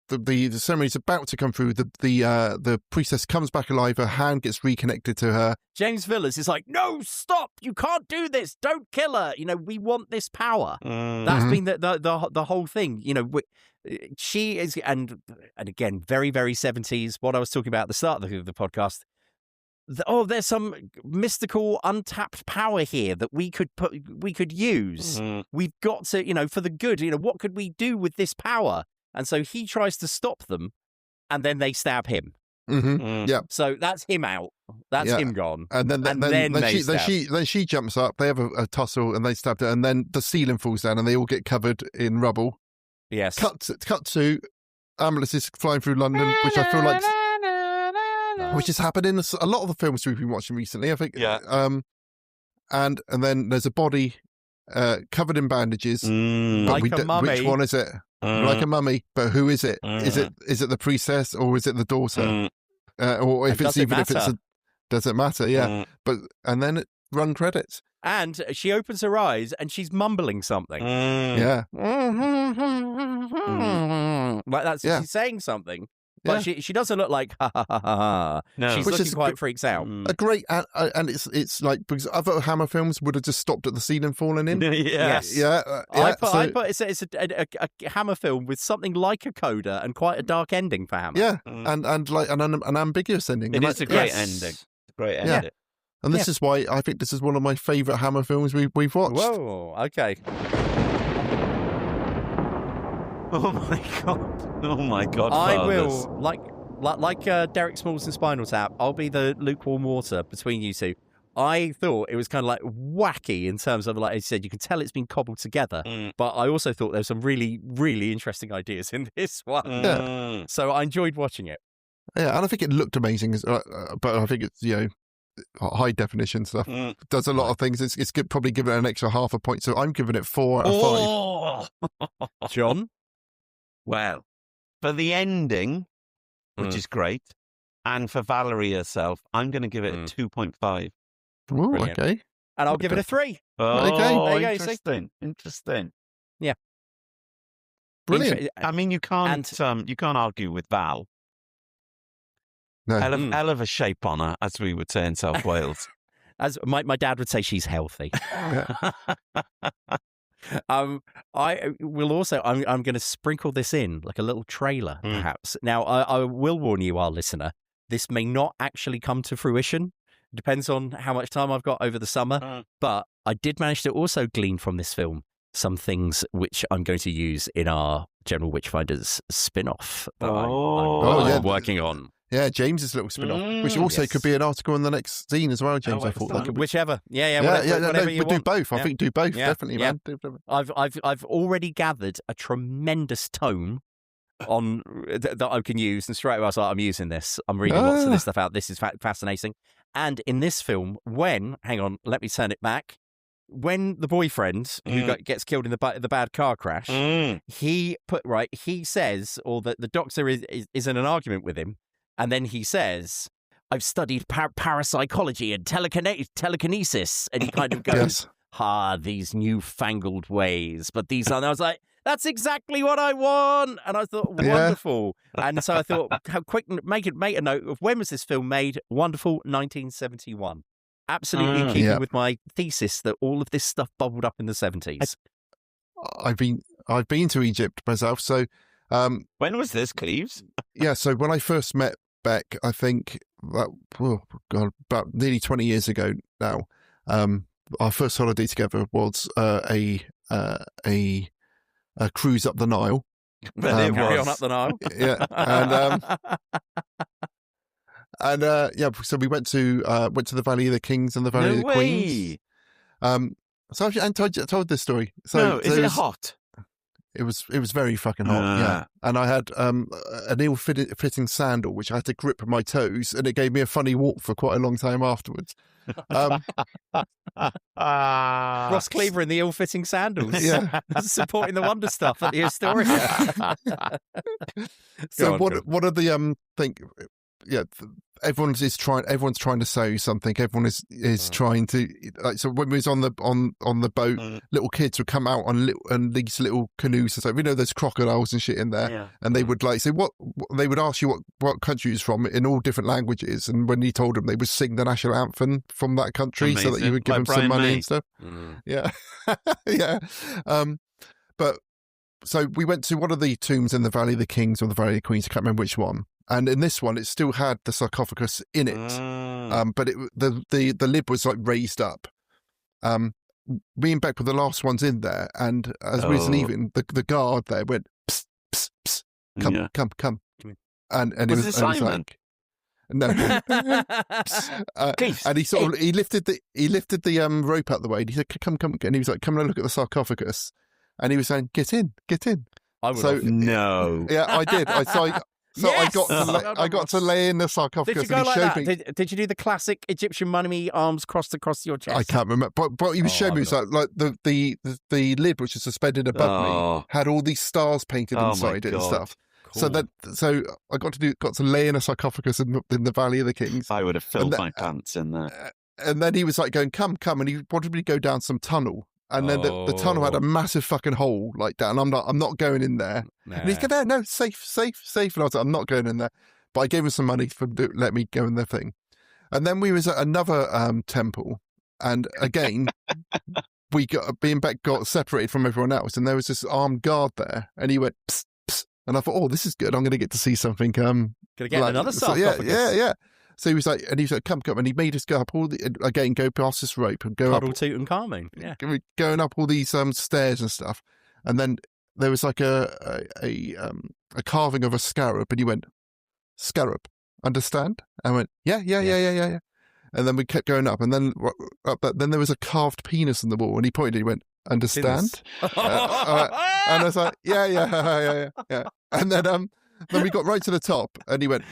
S2: the ceremony's about to come through. The priestess comes back alive. Her hand gets reconnected to her.
S3: James Villas is like, no, stop! You can't do this. Don't kill her. We want this power. That's been the whole thing. She is, and again, very, very 70s. What I was talking about at the start of the podcast. There's some mystical, untapped power here that we could use. We've got to, for the good. What could we do with this power? And so he tries to stop them, and then they stab him.
S2: Yeah.
S3: So that's him out. That's him gone.
S2: And then she jumps up. They have a tussle, and they stab her. And then the ceiling falls down, and they all get covered in rubble.
S3: Yes.
S2: Cut to ambulances flying through London, which I feel like, which has happened in a lot of the films we've been watching recently, I think.
S5: Yeah.
S2: And then there's a body covered in bandages.
S3: Like a mummy.
S2: Which one is it? Like a mummy, but who is it? Is it the priestess, or is it the daughter? Or if it's doesn't matter, yeah. And then run credits.
S3: And she opens her eyes and she's mumbling something.
S2: Yeah.
S3: Like that's she's saying something. But she doesn't look like ha ha ha ha.
S5: No.
S3: She's looking quite freaks out.
S2: A great and it's like, because other Hammer films would have just stopped at the ceiling falling in.
S3: Yes. I put it's a Hammer film with something like a coda and quite a dark ending for Hammer.
S2: Yeah, and like an ambiguous ending.
S5: It is a great ending. Great ending.
S2: And this is why I think this is one of my favourite Hammer films we've watched.
S3: Whoa, okay.
S5: Oh my God!
S3: I will, like Derek Smalls and Spinal Tap, I'll be the lukewarm water between you two. I thought it was kind of like wacky in terms of, like I said, you can tell it's been cobbled together. But I also thought there were some really, really interesting ideas in this one.
S2: Yeah.
S3: So I enjoyed watching it.
S2: Yeah, and I think it looked amazing, but I think it's, high definition stuff. Does a lot of things. It's probably given it an extra half a point. So I'm giving it 4 out of
S3: 5. John?
S5: Well, for the ending, which is great, and for Valerie herself, I'm going to give it a 2.5.
S2: Oh, okay.
S3: And I'll give it a 3.
S5: Oh,
S3: okay.
S5: Interesting.
S3: Yeah.
S2: Brilliant.
S5: I mean, you can't argue with Val.
S2: No.
S5: Hell of a shape on her, as we would say in South Wales.
S3: As my dad would say, she's healthy. I will also. I'm going to sprinkle this in like a little trailer, perhaps. Now, I will warn you, our listener. This may not actually come to fruition. It depends on how much time I've got over the summer. But I did manage to also glean from this film some things which I'm going to use in our General Witchfinders spin-off that I'm working on.
S2: Yeah, James's little spin-off, which also could be an article in the next scene as well, James. I thought that could be...
S3: Whichever. Whatever you want.
S2: Do both. I think do both, definitely, man.
S3: I've already gathered a tremendous tome on that I can use, and straight away I was like, I'm using this. I'm reading lots of this stuff out. This is fascinating. And in this film, hang on, let me turn it back. When the boyfriend who gets killed in the bad car crash, he says, or the doctor is in an argument with him. And then he says, I've studied parapsychology and telekinesis. And he kind of goes, these newfangled ways. But these are, and I was like, that's exactly what I want. And I thought, wonderful. And so I thought, how quick, make a note of when was this film made? Wonderful, 1971. Absolutely in keeping with my thesis that all of this stuff bubbled up in the 70s.
S2: I've been to Egypt myself. So
S5: when was this, Cleves?
S2: Yeah, so when I first met Beck, I think about nearly 20 years ago now. Our first holiday together was a cruise up the Nile.
S3: Carry on up the Nile.
S2: Yeah, so we went to the Valley of the Kings and the Valley of the Queens. So I told this story. So
S5: is it hot?
S2: It was very fucking hot, yeah. And I had an ill-fitting sandal, which I had to grip with my toes, and it gave me a funny walk for quite a long time afterwards.
S3: Ross Cleaver in the ill-fitting sandals. Supporting the wonder stuff at the Astoria.
S2: So what are the thing? Yeah, everyone's trying to sell you something. Everyone is trying to so when we was on the boat, little kids would come out on these little canoes and say, there's crocodiles and shit in there, and they would say what they would ask you what country you're from in all different languages, and when you told them, they would sing the national anthem from that country. Amazing. So that you would give them some money and stuff. But so we went to one of the tombs in the Valley of the Kings or the Valley of the Queens. I can't remember which one. And in this one, it still had the sarcophagus in it, but the lid was like raised up. Me and Beck were the last ones in there, and as we was leaving, the guard there went, psst, psst, psst, come, and it was like, no, and he lifted the rope out the way, and he said, come, and he was like, come and look at the sarcophagus, and he was saying, get in.
S3: I would
S5: no,
S2: yeah, I did. I got to lay in the sarcophagus.
S3: Did you go like that? Did you do the classic Egyptian mummy arms crossed across your chest?
S2: I can't remember, but he was showing me. It was like the lid, which is suspended above me, had all these stars painted inside it and stuff. Cool. So I got to lay in a sarcophagus in the Valley of the Kings.
S5: I would have filled my pants in there.
S2: And then he was like going, come, and he wanted me to go down some tunnel. And then the tunnel had a massive fucking hole like that, and I'm not going in there. Nah. And he's going, no, safe. And I was like, I'm not going in there. But I gave him some money for let me go in the thing. And then we was at another temple, and again, me and Beck got separated from everyone else, and there was this armed guard there, and he went, psst, psst. And I thought, oh, this is good. I'm going to get to see something.
S3: Going to get another sarcophagus.
S2: Yeah. So he was like, come, and he made us go up go past this rope and go
S3: Cuddle
S2: up.
S3: Tutankhamun, yeah.
S2: Going up all these stairs and stuff. And then there was like a carving of a scarab, and he went, scarab, understand? I went, yeah. And then we kept going up, and then then there was a carved penis in the wall, and he pointed, he went, understand? And I was like, yeah. And then we got right to the top, and he went,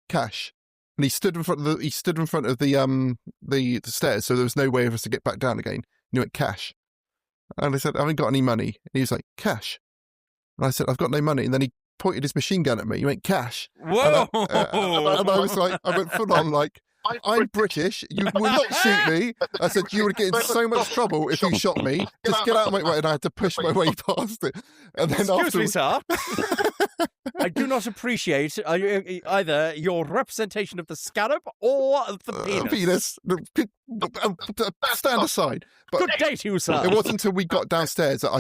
S2: cash. and he stood in front of the stairs, so there was no way of us to get back down again. And he went, cash. And I said, I haven't got any money. And he was like, cash. And I said, I've got no money. And then he pointed his machine gun at me. He went, cash.
S5: Whoa!
S2: And I was like, I went full on like, I'm British. You will not shoot me. I said, you would get in so much trouble if you shot me. Just get out of my way. And I had to push my way past it. And then
S3: Excuse me, sir. I do not appreciate either your representation of the scarab or the penis.
S2: Stand aside. But
S3: good day to you, sir.
S2: It wasn't until we got downstairs that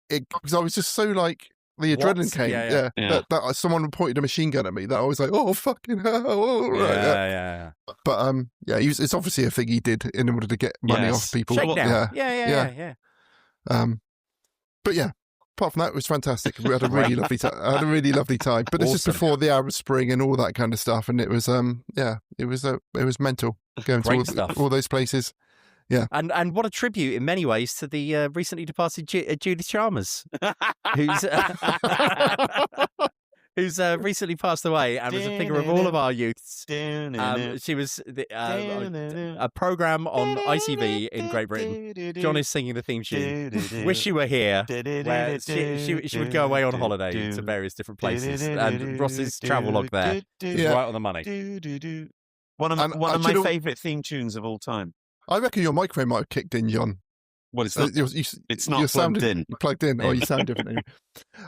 S2: because I was just so like, the adrenaline came. Yeah. That someone pointed a machine gun at me that I was like, oh, fucking hell. Oh,
S3: Yeah.
S2: But, it's obviously a thing he did in order to get money off people.
S3: Yeah.
S2: But yeah, apart from that, it was fantastic. We had a really lovely time. But this is before the Arab Spring and all that kind of stuff. And it was, it was mental going to all those places. Yeah.
S3: And what a tribute in many ways to the recently departed Judith Chalmers, who's recently passed away and was a figure of all of our youths. She was a programme on ITV in Great Britain. John is singing the theme tune. Wish You Were Here, where she would go away on holiday to various different places. And Ross's travellogue there is right on the money.
S5: One of my favourite theme tunes of all time.
S2: I reckon your microphone might have kicked in, John.
S5: Well, it's not. It's not plugged in.
S2: You plugged in. Oh, you sound different.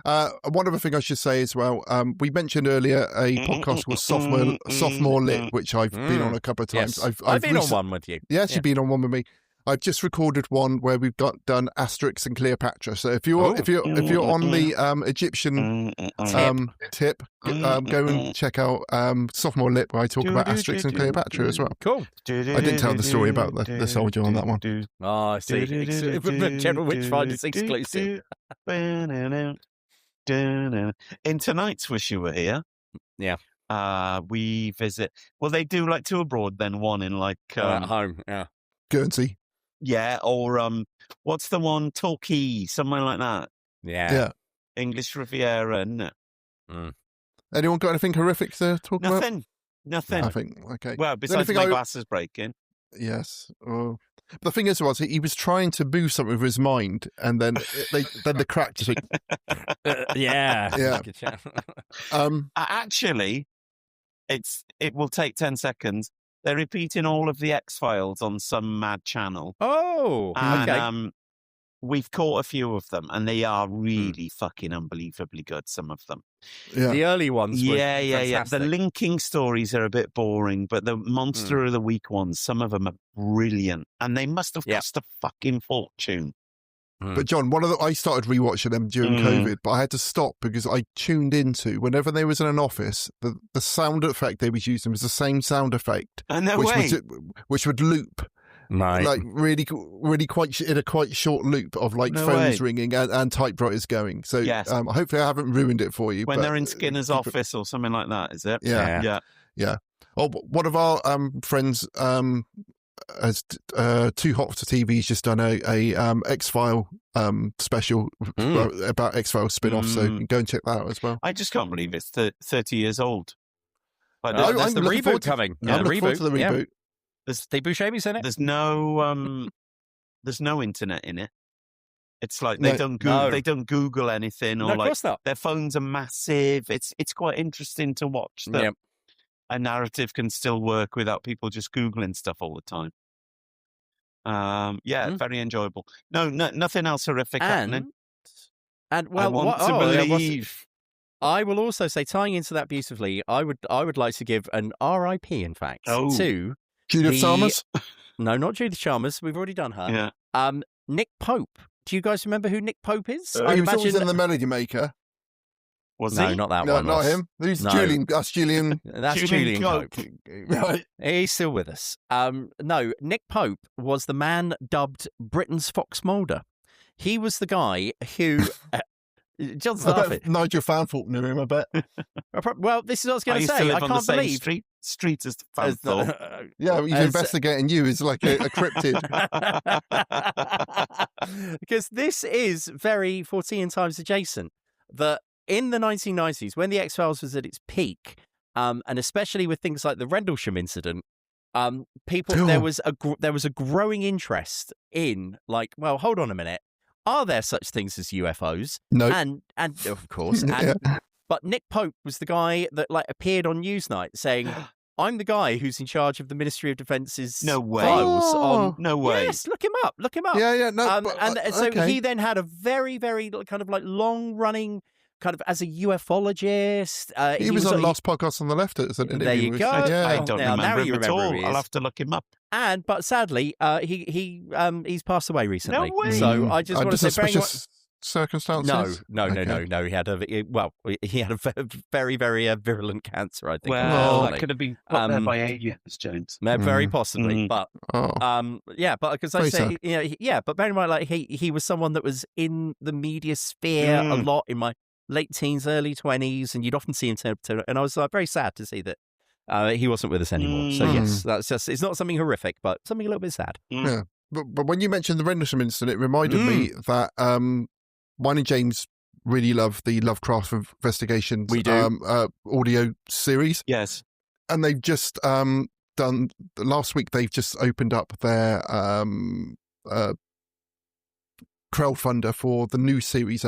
S2: One other thing I should say as well. We mentioned earlier a podcast called Sophomore Lit, which I've been on a couple of times.
S3: Yes. I've been on one with you.
S2: Yes, you've been on one with me. I've just recorded one where we've done Asterix and Cleopatra. So if you're on the Egyptian tip, go and check out Sophomore Lit, where I talk about Asterix and Cleopatra as well.
S3: Cool.
S2: I didn't tell the story about the soldier on that one.
S3: Oh, I see. General Witchfinder's exclusive.
S5: In tonight's Wish You Were Here.
S3: Yeah.
S5: We visit. Well, they do like two abroad, then one in like
S3: at home. Yeah.
S2: Guernsey.
S5: Yeah, or what's the one? Torquay, somewhere like that.
S3: Yeah.
S5: English Riviera, isn't it?
S2: Anyone got anything horrific to talk about?
S5: Nothing.
S2: Okay.
S5: Well, besides my glasses breaking.
S2: Yes. Oh. But the thing is, he was trying to move something with his mind, and then the crack just like...
S3: Yeah.
S5: Actually, it will take 10 seconds. They're repeating all of the X-Files on some mad channel.
S3: Oh,
S5: and,
S3: okay.
S5: We've caught a few of them, and they are really fucking unbelievably good, some of them.
S2: Yeah.
S3: The early ones were fantastic.
S5: The linking stories are a bit boring, but the Monster of the Week ones, some of them are brilliant. And they must have cost a fucking fortune.
S2: But John, I started rewatching them during COVID, but I had to stop because I tuned into whenever they was in an office, the sound effect they was using was the same sound effect, which would loop, like really quite in a quite short loop of like phones ringing and typewriters going. So hopefully I haven't ruined it for you.
S5: When they're in Skinner's office or something like that, is it?
S2: Yeah. Oh, one of our friends. As Too Hot for TV's just done a X-File special about X-File spin-off, so you can go and check that out as well.
S5: I just can't believe it's 30 years old.
S3: But there's the reboot coming.
S2: I'm looking forward to the reboot.
S3: There's Steve Buscemi's in it.
S5: There's no internet in it. It's like they don't Google anything, or
S3: of course not.
S5: Their phones are massive. It's quite interesting to watch that. A narrative can still work without people just Googling stuff all the time. Very enjoyable. No, nothing else horrific happening.
S3: And well,
S5: I want to believe.
S3: I will also say, tying into that beautifully, I would like to give an RIP, in fact, to
S2: Judith Chalmers.
S3: No, not Judith Chalmers. We've already done her.
S5: Yeah.
S3: Nick Pope. Do you guys remember who Nick Pope is?
S2: He was always in The Melody Maker.
S5: Was
S3: no,
S5: he?
S3: not that
S2: no,
S3: one.
S2: Not him. Who's Julian? That's Julian.
S3: That's Julian Cope.
S2: Right.
S3: He's still with us. No, Nick Pope was the man dubbed Britain's Fox Mulder. He was the guy who... John's laughing.
S2: Nigel Fanthorpe knew him, I bet.
S3: Well, this is what I was going to say.
S5: I used to live
S3: I
S5: on the
S3: can't
S5: same
S3: believe...
S5: street as Fanthorpe.
S2: Yeah, he's investigating you is like a cryptid.
S3: Because this is very 14 times adjacent. That in the 1990s, when the X-Files was at its peak, and especially with things like the Rendlesham incident, there was a growing interest in like, well, hold on a minute, are there such things as UFOs?
S2: No,
S3: and of course, but Nick Pope was the guy that like appeared on Newsnight saying, I'm the guy who's in charge of the Ministry of Defence's files on.
S5: No way.
S3: Yes, look him up.
S2: Yeah, no.
S3: So he then had a very, very kind of like long-running kind of as a ufologist.
S2: He was on Lost Podcast on the Left as an interview.
S3: There you go.
S5: I don't remember him at all. I'll have to look him up.
S3: But sadly, he's passed away recently.
S5: No way.
S3: So I just want to say,
S2: circumstances?
S3: No. He had a very, very virulent cancer, I think.
S5: Well, that could have been put there by aliens, James.
S3: Very possibly, but because I say, but bear in mind, like he was someone that was in the media sphere a lot in my late teens, early 20s, and you'd often see him and I was very sad to see that he wasn't with us anymore. So yes, that's just—it's not something horrific, but something a little bit sad.
S2: Yeah, but when you mentioned the Rendlesham incident, it reminded me that mine and James really love the Lovecraft Investigations audio series.
S5: Yes.
S2: And they've just done, last week, they've just opened up their crowdfunder for the new series.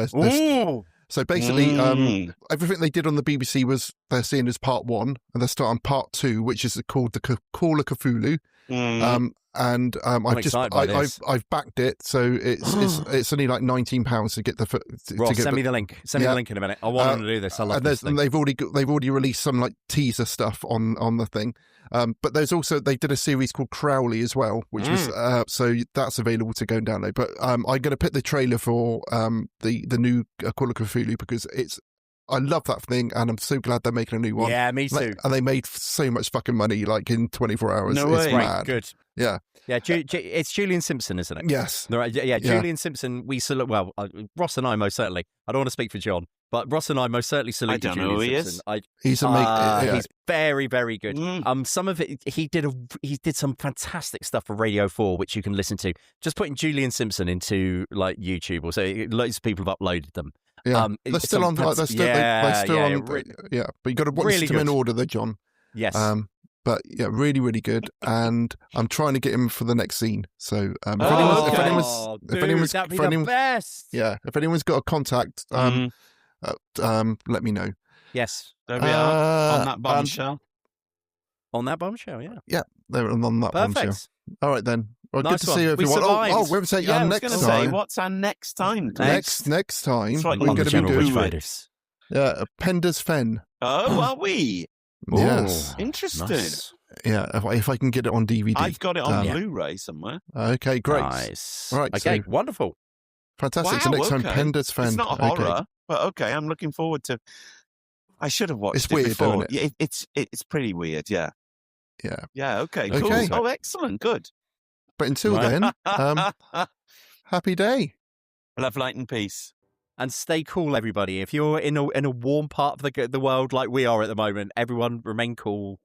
S2: So basically, everything they did on the BBC they're seeing as part 1, and they're starting part 2, which is called the Call of Cthulhu. I've backed it, so it's only like £19 to get the.
S3: Ross, send me the link. Send me the link in a minute. I want them to do this. I love this.
S2: And they've already released some like teaser stuff on the thing. But there's also, they did a series called Crowley as well, which was so that's available to go and download. But I'm going to put the trailer for the new Call of Cthulhu because I love that thing, and I'm so glad they're making a new one.
S3: Yeah, me too.
S2: And they made so much fucking money, like in 24 hours.
S5: No way.
S2: It's mad.
S3: Good.
S2: Yeah.
S3: Yeah, it's Julian Simpson, isn't it?
S2: Yes.
S3: Yeah, Julian Simpson, we salute, Ross and I most certainly. I don't want to speak for John, but Ross and I most certainly salute Julian Simpson.
S2: He's amazing.
S3: He's very, very good. Some of it, he did some fantastic stuff for Radio 4, which you can listen to. Just putting Julian Simpson into like YouTube, or so loads of people have uploaded them.
S2: Yeah, they're still on. They're still on. Yeah, but you got to watch
S3: really
S2: them in order, though, John.
S3: Yes.
S2: But yeah, really, really good. And I'm trying to get him for the next scene. So if anyone's got a contact, let me know.
S3: Yes.
S5: There we are on that bombshell.
S3: On that bombshell, yeah.
S2: Yeah, they're on that bombshell. All right then. Well,
S3: nice
S2: good to see everyone.
S3: We're
S2: going to say
S5: our
S2: next time.
S5: Say, what's our next time?
S2: Next time
S5: we're
S2: going to be doing
S3: Witchfinders.
S2: Pender's Fen.
S5: Oh, are we?
S2: Yes.
S5: Interesting.
S2: Nice. Yeah, if I can get it on DVD.
S5: I've got it on Blu-ray somewhere.
S2: Okay, great.
S3: Nice.
S2: All right.
S3: Okay,
S2: so,
S3: wonderful.
S2: Fantastic. So next time, Pender's Fen.
S5: It's not a horror, but okay, I'm looking forward to. I should have watched it before.
S2: Isn't it?
S5: It's pretty weird, yeah.
S2: Yeah.
S5: Yeah, okay, cool.
S2: Okay.
S5: Oh, excellent, good.
S2: But until then, happy day.
S5: Love, light and peace.
S3: And stay cool, everybody. If you're in a warm part of the world like we are at the moment, everyone remain cool.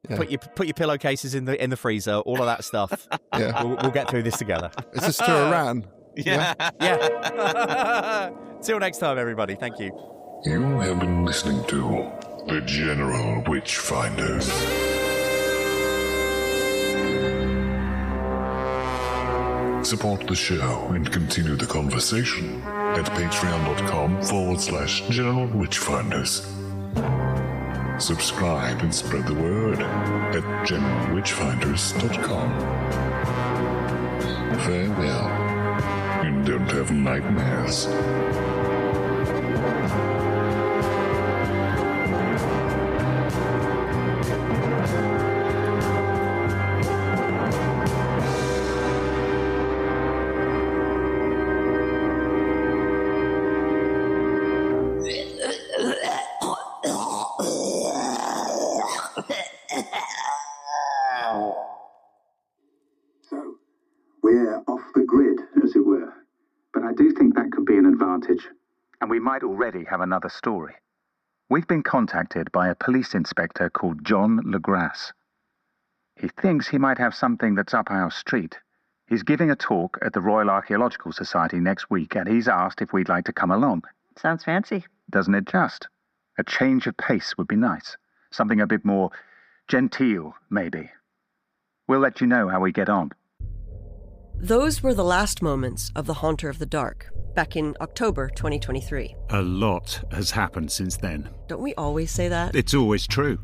S3: Yeah. Put your pillowcases in the freezer, all of that stuff.
S2: Yeah,
S3: we'll get through this together.
S2: Is this to Iran?
S5: Yeah.
S3: Till next time, everybody. Thank you.
S4: You have been listening to The General Witchfinders. Support the show and continue the conversation at patreon.com/General Witchfinders. Subscribe and spread the word at generalwitchfinders.com. Farewell, and don't have nightmares.
S12: And we might already have another story. We've been contacted by a police inspector called John Legrasse. He thinks he might have something that's up our street. He's giving a talk at the Royal Archaeological Society next week, and he's asked if we'd like to come along.
S13: Sounds fancy.
S12: Doesn't it just? A change of pace would be nice. Something a bit more genteel, maybe. We'll let you know how we get on.
S13: Those were the last moments of The Haunter of the Dark, back in October 2023.
S14: A lot has happened since then.
S13: Don't we always say that?
S14: It's always true.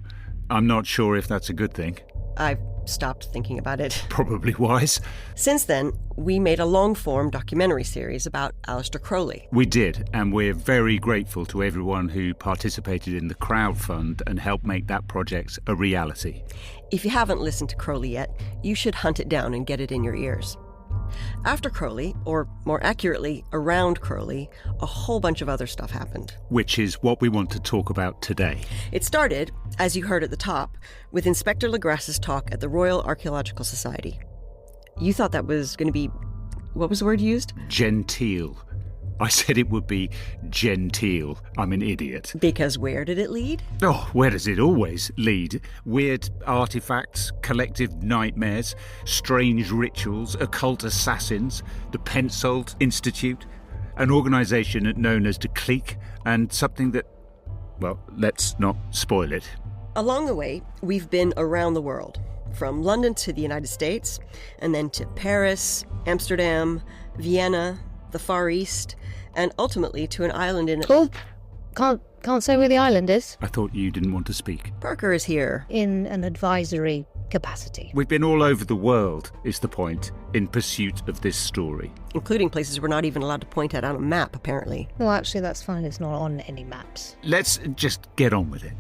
S14: I'm not sure if that's a good thing.
S13: I've stopped thinking about it.
S14: Probably wise.
S13: Since then, we made a long-form documentary series about Aleister Crowley.
S14: We did, and we're very grateful to everyone who participated in the crowdfund and helped make that project a reality.
S13: If you haven't listened to Crowley yet, you should hunt it down and get it in your ears. After Crowley, or more accurately, around Crowley, a whole bunch of other stuff happened.
S14: Which is what we want to talk about today.
S13: It started, as you heard at the top, with Inspector Legras's talk at the Royal Archaeological Society. You thought that was going to be... what was the word you used?
S14: Genteel. I said it would be genteel. I'm an idiot.
S13: Because where did it lead?
S14: Oh, where does it always lead? Weird artifacts, collective nightmares, strange rituals, occult assassins, the Pensold Institute, an organisation known as the Clique, and something that... well, let's not spoil it.
S13: Along the way, we've been around the world. From London to the United States, and then to Paris, Amsterdam, Vienna, the Far East, and ultimately to an island in...
S15: Oh, can't say where the island is.
S14: I thought you didn't want to speak.
S13: Parker is here.
S15: In an advisory capacity.
S14: We've been all over the world, is the point, in pursuit of this story.
S13: Including places we're not even allowed to point at on a map, apparently.
S15: Well, actually, that's fine. It's not on any maps.
S14: Let's just get on with it.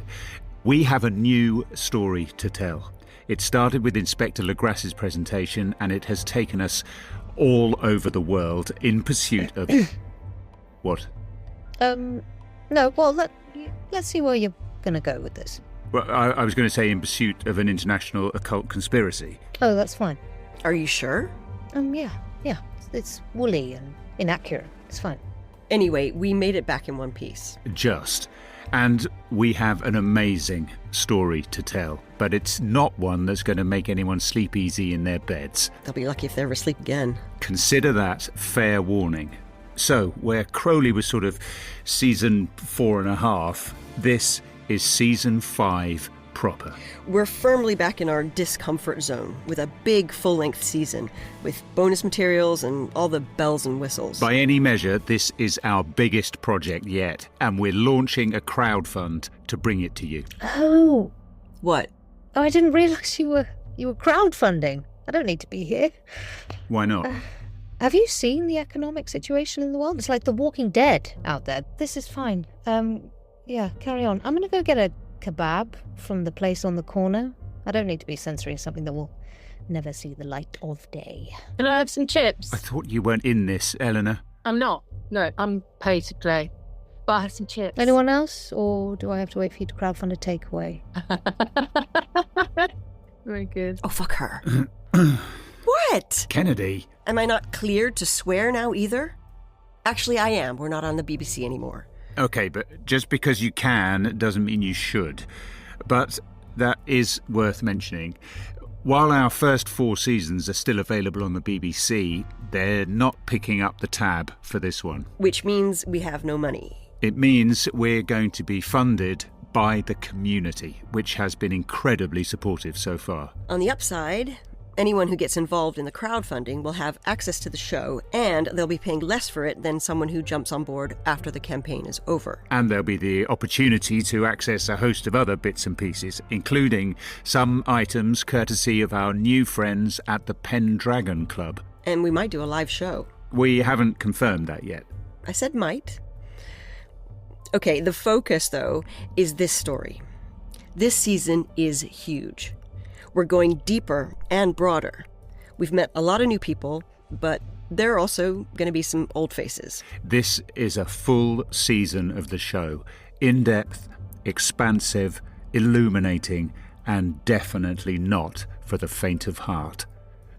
S14: We have a new story to tell. It started with Inspector Legras's presentation, and it has taken us all over the world in pursuit of... What?
S15: No, well, let's see where you're going to go with this.
S14: Well, I was going to say in pursuit of an international occult conspiracy.
S15: Oh, that's fine.
S13: Are you sure?
S15: Yeah. It's woolly and inaccurate. It's fine.
S13: Anyway, we made it back in one piece.
S14: Just. And we have an amazing story to tell, but it's not one that's going to make anyone sleep easy in their beds.
S13: They'll be lucky if they ever sleep again.
S14: Consider that fair warning. So, where Crowley was sort of season 4.5, this is season 5 proper.
S13: We're firmly back in our discomfort zone with a big full-length season with bonus materials and all the bells and whistles.
S14: By any measure, this is our biggest project yet, and we're launching a crowdfund to bring it to you.
S15: Oh.
S13: What?
S15: Oh, I didn't realise you were crowdfunding. I don't need to be here.
S14: Why not?
S15: Have you seen the economic situation in the world? It's like The Walking Dead out there. This is fine. Yeah, carry on. I'm going to go get a kebab from the place on the corner. I don't need to be censoring something that will never see the light of day.
S16: Can I have some chips?
S14: I thought you weren't in this, Eleanor.
S16: I'm not. No, I'm paid to play. But I have some chips.
S15: Anyone else? Or do I have to wait for you to crowdfund a takeaway?
S16: Very good.
S13: Oh, fuck her. What?
S14: Kennedy.
S13: Am I not cleared to swear now either? Actually, I am. We're not on the BBC anymore.
S14: Okay, but just because you can doesn't mean you should. But that is worth mentioning. While our first 4 seasons are still available on the BBC, they're not picking up the tab for this one.
S13: Which means we have no money.
S14: It means we're going to be funded by the community, which has been incredibly supportive so far.
S13: On the upside, anyone who gets involved in the crowdfunding will have access to the show, and they'll be paying less for it than someone who jumps on board after the campaign is over.
S14: And there'll be the opportunity to access a host of other bits and pieces, including some items courtesy of our new friends at the Pendragon Club.
S13: And we might do a live show.
S14: We haven't confirmed that yet.
S13: I said might. Okay, the focus, though, is this story. This season is huge. We're going deeper and broader. We've met a lot of new people, but there are also going to be some old faces.
S14: This is a full season of the show. In-depth, expansive, illuminating, and definitely not for the faint of heart.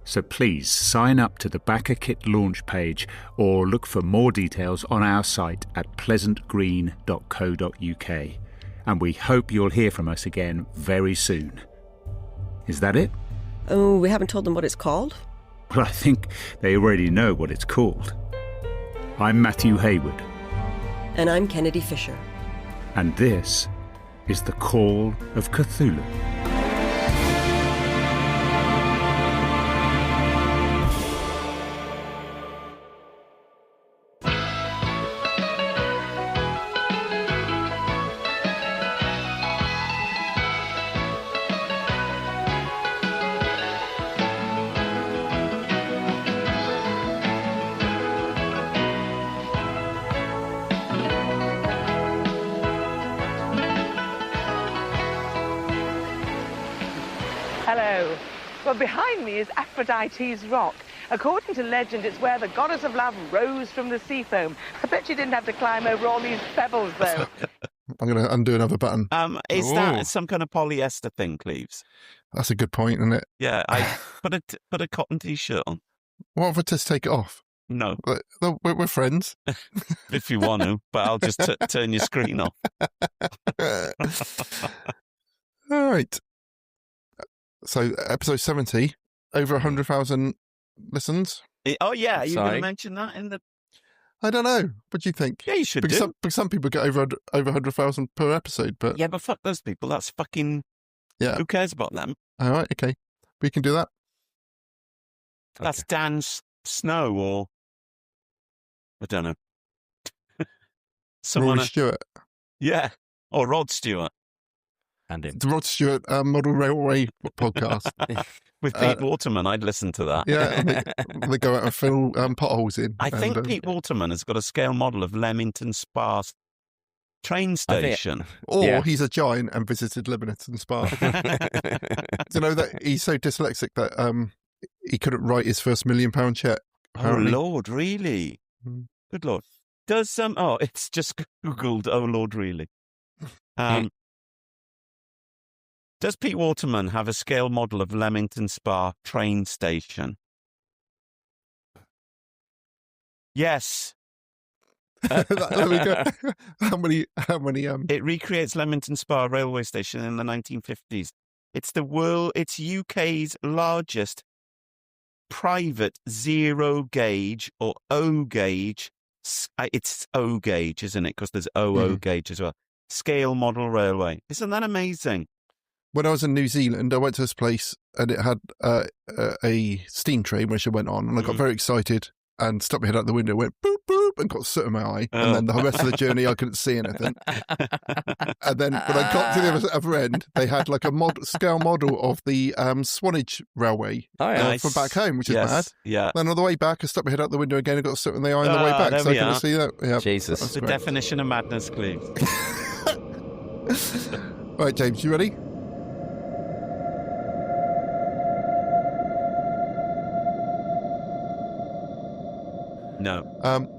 S14: So please sign up to the Backer Kit launch page or look for more details on our site at pleasantgreen.co.uk. And we hope you'll hear from us again very soon. Is that it?
S13: Oh, we haven't told them what it's called?
S14: Well, I think they already know what it's called. I'm Matthew Hayward.
S13: And I'm Kennedy Fisher.
S14: And this is the Call of Cthulhu.
S17: Hello. Well, behind me is Aphrodite's Rock. According to legend, it's where the goddess of love rose from the sea foam. I bet you didn't have to climb over all these pebbles, though.
S2: I'm going to undo another button.
S5: Is that some kind of polyester thing, Cleves?
S2: That's a good point, isn't it?
S5: Yeah, I put a cotton t-shirt on.
S2: What if I just take it off?
S5: No.
S2: We're friends.
S5: If you want to, but I'll just turn your screen off.
S2: All right. So, episode 70, over 100,000 listens.
S5: Oh, yeah. Are you going to mention that in the...
S2: I don't know. What do you think?
S5: Yeah, you should
S2: because some people get over 100,000 per episode, but...
S5: Yeah, but fuck those people. That's fucking...
S2: Yeah.
S5: Who cares about them?
S2: All right, okay. We can do that.
S5: That's Dan Snow or... I don't know.
S2: Rory Stewart.
S5: Yeah. Or Rod Stewart. And him.
S2: The Rod Stewart Model Railway podcast.
S5: With Pete Waterman, I'd listen to that.
S2: Yeah, and they go out and fill potholes in.
S5: I think Pete Waterman has got a scale model of Leamington Spa train station.
S2: Or he's a giant and visited Leamington Spa. You know that he's so dyslexic that he couldn't write his first £1 million check. Apparently.
S5: Oh, Lord, really? Good Lord. Does it's just Googled, oh, Lord, really? Does Pete Waterman have a scale model of Leamington Spa train station? Yes.
S2: There we go. How many?
S5: It recreates Leamington Spa railway station in the 1950s. It's UK's largest private zero gauge or O gauge. It's O gauge, isn't it? Because there's OO gauge as well. Scale model railway. Isn't that amazing?
S2: When I was in New Zealand, I went to this place and it had a steam train which I went on, and I got very excited and stuck my head out the window, went boop boop, and got soot in my eye. And then the rest of the journey, I couldn't see anything. And then when I got to the other end, they had like a scale model of the Swanage Railway from back home, which is mad.
S5: Yeah.
S2: Then on the way back, I stuck my head out the window again and got soot in the eye on the way back, so I couldn't see that. Yeah,
S3: Jesus.
S5: That's the definition of madness, Cleve.
S2: Right, James, you ready?
S5: No.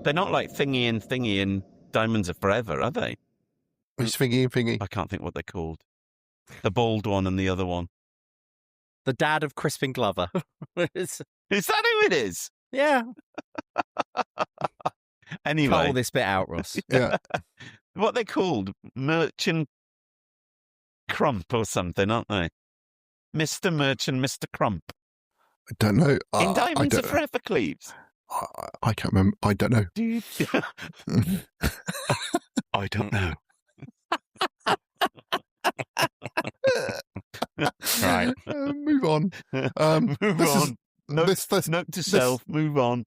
S5: They're not like Thingy and Diamonds Are Forever, are they?
S2: Which Thingy?
S5: I can't think what they're called. The bald one and the other one.
S3: The dad of Crispin Glover.
S5: Is that who it is?
S3: Yeah.
S5: Anyway.
S3: Cut all this bit out, Ross.
S2: Yeah.
S5: What they're called? Merchant Crump or something, aren't they? Mr. Merchant, Mr. Crump.
S2: I don't know.
S5: In Diamonds Are Forever, Cleves.
S2: I can't remember. I don't know.
S5: I don't know.
S3: Right.
S2: Move on.
S5: Move on. Note to self. Move on.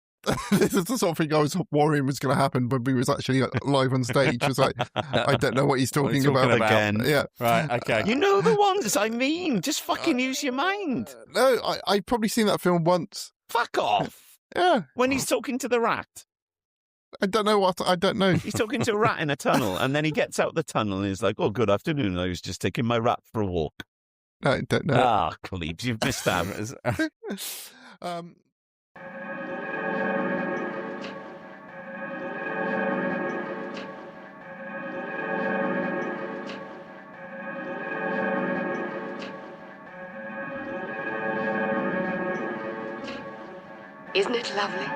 S2: This is the sort of thing I was worrying was going to happen when we was actually live on stage. It was like, I don't know what he's talking about
S5: again.
S2: Yeah.
S3: Right, okay.
S5: You know the ones I mean. Just fucking use your mind.
S2: No, I've probably seen that film once.
S5: Fuck off.
S2: Yeah.
S5: When he's talking to the rat.
S2: I don't know.
S5: He's talking to a rat in a tunnel, and then he gets out the tunnel and he's like, oh, good afternoon. I was just taking my rat for a walk.
S2: I don't know.
S5: Ah, Cleves, you've missed out.
S8: Isn't it lovely? Isn't it lovely?